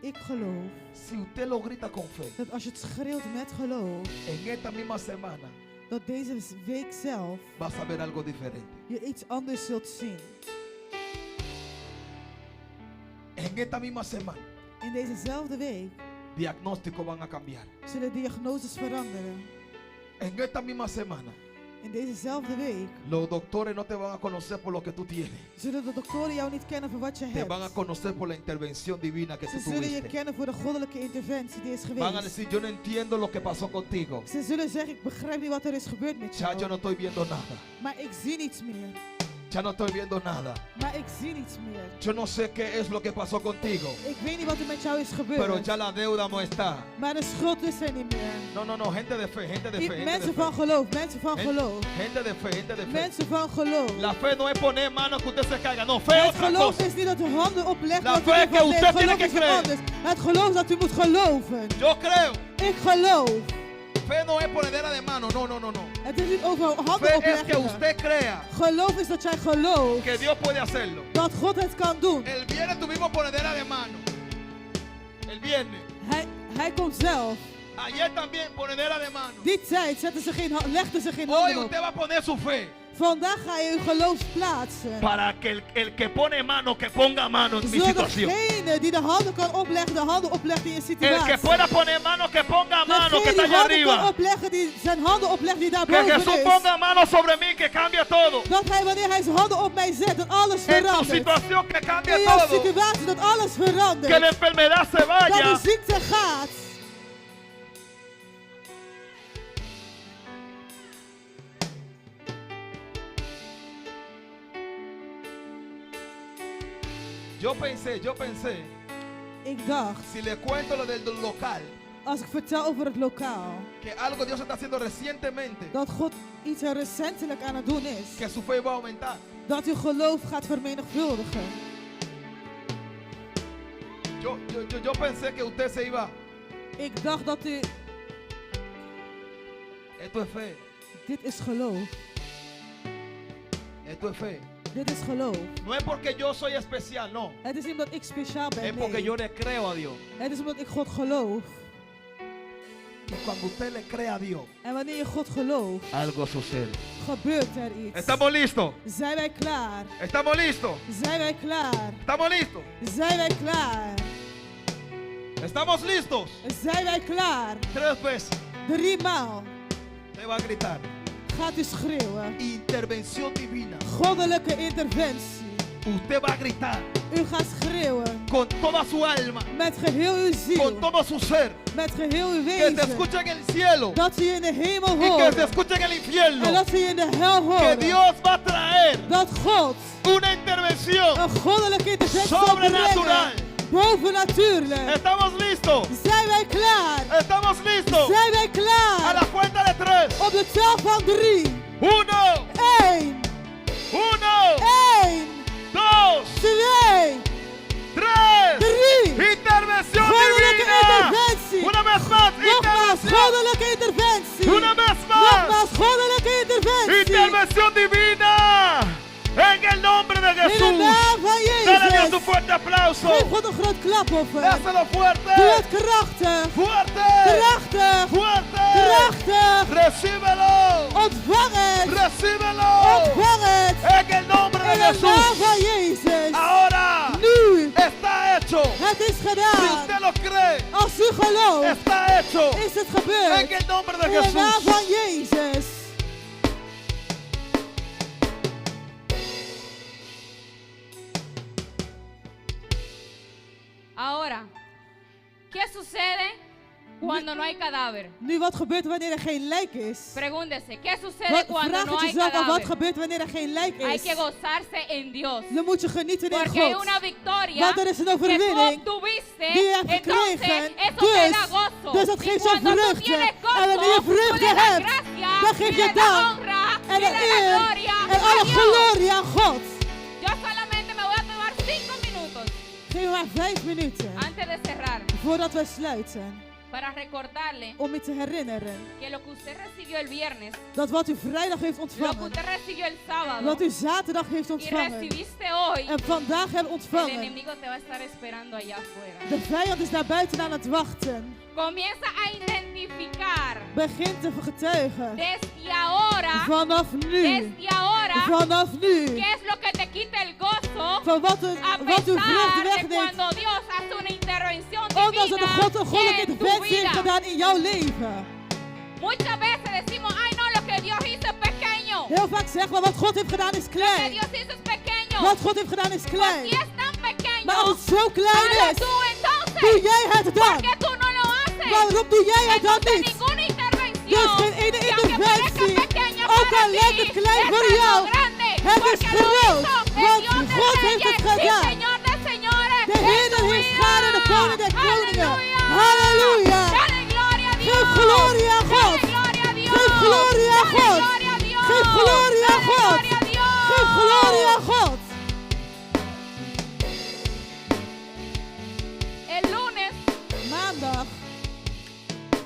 Ik geloof si usted lo grita con fe, dat als je het schreeuwt met geloof, en esta misma semana dat deze week zelf vas a ver algo diferente. je iets anders zult zien. En esta misma semana, In dezezelfde week diagnósticos van a cambiar. zullen diagnoses veranderen. En esta misma semana, In dezezelfde week los doctores no te van a conocer por lo que tú tienes. zullen de doktoren jou niet kennen voor wat je Te van a hebt. conocer por la intervención divina que Ze tú zullen je tuviste. kennen voor de goddelijke interventie die is Van a geweest. decir, yo no entiendo lo que pasó contigo. Ze zullen zeggen, ik begrijp niet wat er is gebeurd met Ya yo no jou. estoy viendo nada. Maar ik zie niets meer. Ya no estoy viendo nada. Maar ik zie niets meer. Yo no sé qué es lo que pasó contigo. Ik weet niet wat er met jou is Pero gebeurd. ya la deuda no está. Maar de schuld is er niet meer. No, no, no. Gente de fe, gente de fe. Gente de Mensen fe. van geloof, mensen van geloof. Gente de fe, gente de fe. Mensen van geloof. La fe no es poner manos que usted se caiga. No, fe es Het otra geloof cosa. is niet dat u handen oplegt. La wat u fe ervan que usted leeft. tiene Geloof que is wat creer. anders. Het geloof is dat u moet geloven. Yo creo. Ik geloof. Fe no es ponedera de mano. No, no, no, no. Het is niet over handen Fe es que opleggen. usted crea Geloof is dat jij gelooft que Dios puede hacerlo. dat God het kan doen. El viernes tuvimos ponedera de mano. El viernes. Hij komt zelf. Ayer también ponedera de mano. Die tijd legden ze geen Hoy handen op. usted va a poner su fe. Vandaag ga je uw geloof plaatsen. Para que el que pone mano, que ponga mano en mi Zodat situación. degene die de handen kan opleggen, de handen oplegt in je El que situatie. pueda poner mano, que ponga mano, que Degene está die allá handen kan arriba. opleggen, die zijn handen oplegt, die daar Que boven Jesús is. ponga mano sobre mí, que cambia todo. Dat hij, wanneer hij zijn handen op mij zet, dat alles En tu verandert. situación, que In cambia jouw todo. situatie, dat alles Que la verandert. enfermedad se Dat vaya. de ziekte gaat. Yo pensé, Ik dacht, si le cuento lo del local, als ik vertel over het lokaal, que algo Dios está haciendo recientemente, dat God iets er recentelijk aan het doen is. que su fe va a aumentar. Dat uw geloof gaat vermenigvuldigen. Yo pensé que usted se iba. Ik dacht dat u... Esto es fe. Dit is geloof. Esto es fe. Dit is geloof. No es porque yo soy especial, no. Het is niet omdat ik speciaal ben. Es porque Nee. yo le creo a Dios. Het is omdat ik God geloof. Y cuando usted le cree a Dios, En wanneer je God gelooft, Algo sucede. gebeurt er iets. ¿estamos listos? Zijn wij klaar? ¿Estamos listos? Zijn wij klaar? ¿Estamos listos? Zijn wij klaar? ¿Estamos listos? Zijn wij klaar? 3 veces. 3 maal Usted va a gritar. gaat u schreeuwen. Intervención divina. Goddelijke interventie. Usted va a gritar U gaat schreeuwen con toda su alma, met geheel uw ziel. con todo su ser. Met geheel uw Que se wezen. escuche en el cielo Dat ze je in de hemel y que se horen. escuche en el En infierno. dat ze je in de hel Que horen. Dios va a traer Dat God una intervención een goddelijke interventie zal sobrenatural. brengen. Bovennatuurlijk. ¿Estamos listos? Zijn wij klaar? ¿Estamos listos? Zijn wij A klaar? la cuenta de 3. Op de tel van 3. 1, 1, 1, 1, 2, 2, 3. 3. Intervención Goddelijke divina. interventie. Una vez más. Nogmaals, Intervención. goddelijke interventie. Una vez más. Nogmaals, goddelijke interventie. Intervención divina. En el nombre de In de Jesús. naam van Dale Dios un Jezus. fuerte aplauso. Geef God een groot klapoffer. Dáselo Doe fuerte. het krachtig. Fuerte. Krachtig. Fuerte. Krachtig. Recíbelo. Ontvang het. Recíbelo. Ontvang het. En el nombre de In de naam Jesús. van Jezus. Ahora Nu. está hecho. Het is Si gedaan. usted lo cree, Als u gelooft, está hecho. is het En gebeurd. el nombre de In de naam Jesús. van Jezus. Ahora, ¿qué sucede cuando no hay cadáver? Nu, wat gebeurt er wanneer er geen lijk is? Pregúntese, ¿qué sucede Wat, cuando vraag no het hay jezelf af, wat cadáver? gebeurt wanneer er geen lijk Hay is? que gozarse en Dios. Dan moet je genieten in Porque hay God. una victoria Want er is een que tú overwinning obtuviste, die je hebt entonces gekregen. eso te da Dus, gozo. dus dat Y geeft je cuando tú vreugde. tienes gozo, En wanneer je tú vreugde le das hebt, gracia, dan geef y je le das dank honra, en y de le das eer gloria en a alle Dios. glorie aan God. Yo solamente me voy a tomar 5 minutos Geef me maar 5 minuten antes de cerrar voordat we sluiten. para recordarle Om je te herinneren que lo que usted recibió el viernes, dat wat u vrijdag heeft lo que ontvangen, usted recibió el sábado wat u zaterdag heeft y ontvangen recibiste hoy, en vandaag hebt el ontvangen, enemigo te va a estar esperando allá afuera. de vijand is daar buiten aan het wachten. Comienza a identificar Begin te getuigen. desde ahora, Vanaf nu. desde ahora, Vanaf nu. qué es lo que te quita el gozo Van wat a uw vreugde pesar de wegneemt. cuando Dios hace una intervención Ondanks dat de God een goddelijke divina en tu interventie heeft vida. gedaan in jouw leven. Muchas veces decimos, ay no, lo que Dios hizo es pequeño. Heel vaak zeggen we wat God heeft gedaan is Lo que klein. Dios hizo es pequeño. Wat God heeft gedaan is Pues klein. si es tan pequeño, Maar als het zo klein hazlo is, tú entonces. doe jij het dan. ¿Por qué tú no lo haces? Waarom doe jij het dan Entonces niet? ninguna intervención, Dus geen ene que aunque interventie, parezca pequeña ook para al lijkt ti, het klein es voor algo jou, grande, het is porque lo groot, hizo el want Dios de God heeft reyes het y gedaan. Señor de señores De en Heer tu heeft vida. schade, de koning der koningen. Halleluja. Halleluja. Dale gloria a Dios. Geef glorie aan God. Dale gloria a Dios. Geef glorie aan Dale God. gloria a Dios. Geef glorie aan Dale God. gloria a Dios. Geef glorie aan God. El lunes, Maandag,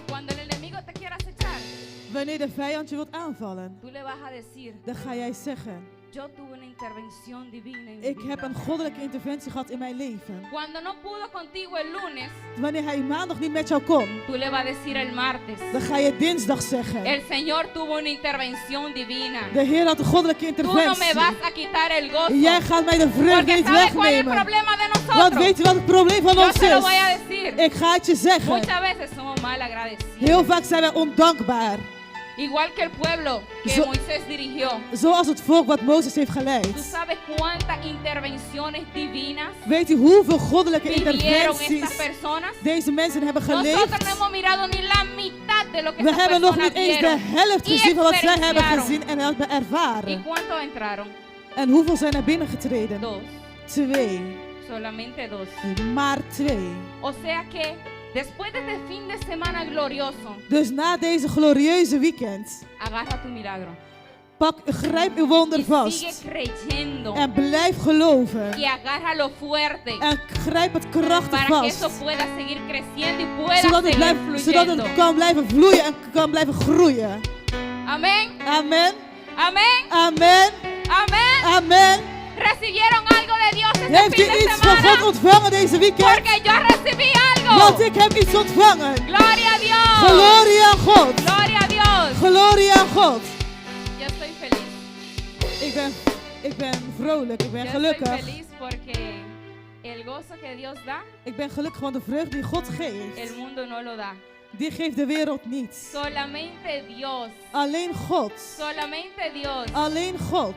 cuando el enemigo te quiera acechar, wanneer de vijand je wilt aanvallen, tú le vas a decir, dan ga jij zeggen, yo tuve una intervención divina en mi Ik heb vida. een goddelijke interventie gehad in mijn leven. Cuando no pudo contigo el lunes, Wanneer hij maandag niet met jou kon, tú le vas a decir el martes. dan ga je dinsdag zeggen. El Señor tuvo una intervención divina. De Heer had een goddelijke Tú no me interventie. vas a quitar el gozo. Jij gaat mij de vreugde Porque niet ¿sabes cuál es el wegnemen. problema de Want nosotros? weet je wat het probleem van Yo ons te lo is? voy a decir. Ik ga het je zeggen. Muchas veces somos mal agradecidos. Heel vaak zijn wij ondankbaar. Igual que el pueblo que Zo- Moisés dirigió. Zoals het volk wat Mozes heeft ¿Tú geleid. sabes cuántas intervenciones divinas Weet u hoeveel goddelijke vivieron interventies estas personas? deze mensen hebben Nosotros geleefd? no hemos mirado ni la mitad de lo que We estas hebben nog personas niet eens de vieron. helft Y gezien van wat zij hebben experienciaron. gezien en hebben ¿Y ervaren. cuántos entraron? En hoeveel zijn er binnengetreden? 2. 2. Solamente 2. Maar 2. O sea que después de este fin de semana glorioso, Dus na deze glorieuze weekend, agarra tu milagro. grijp uw wonder Y vast. sigue creyendo. En blijf geloven. Y agárralo fuerte. En grijp het krachtig Para que eso vast. pueda seguir creciendo y pueda Zodat het, seguir zodat fluyendo. het kan blijven vloeien en kan blijven groeien. Amén. Amen. Amén. Amen. Amén. Amen. ¿Recibieron algo de Dios este Heeft fin u de iets van semana? God ontvangen deze weekend? Porque yo recibí algo. Want ik heb iets ontvangen. Gloria a Dios. Glorie aan God. Gloria a Dios. Glorie aan God. Yo estoy feliz. Ik ben vrolijk. Ik ben Yo gelukkig. estoy feliz porque el gozo que Dios da, Ik ben gelukkig van de vreugde die God el geeft. mundo no lo da. Die geeft de wereld niet. Solamente Dios, Alleen God. solamente Dios Alleen God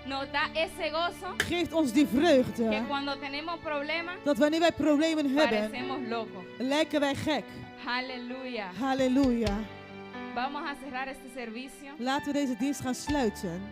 nos da ese gozo geeft ons die que vreugde. cuando tenemos problemas Dat wanneer wij problemen hebben, parecemos locos. lijken wij gek. Aleluya. Halleluja. Vamos a cerrar este servicio. Laten we deze dienst gaan sluiten.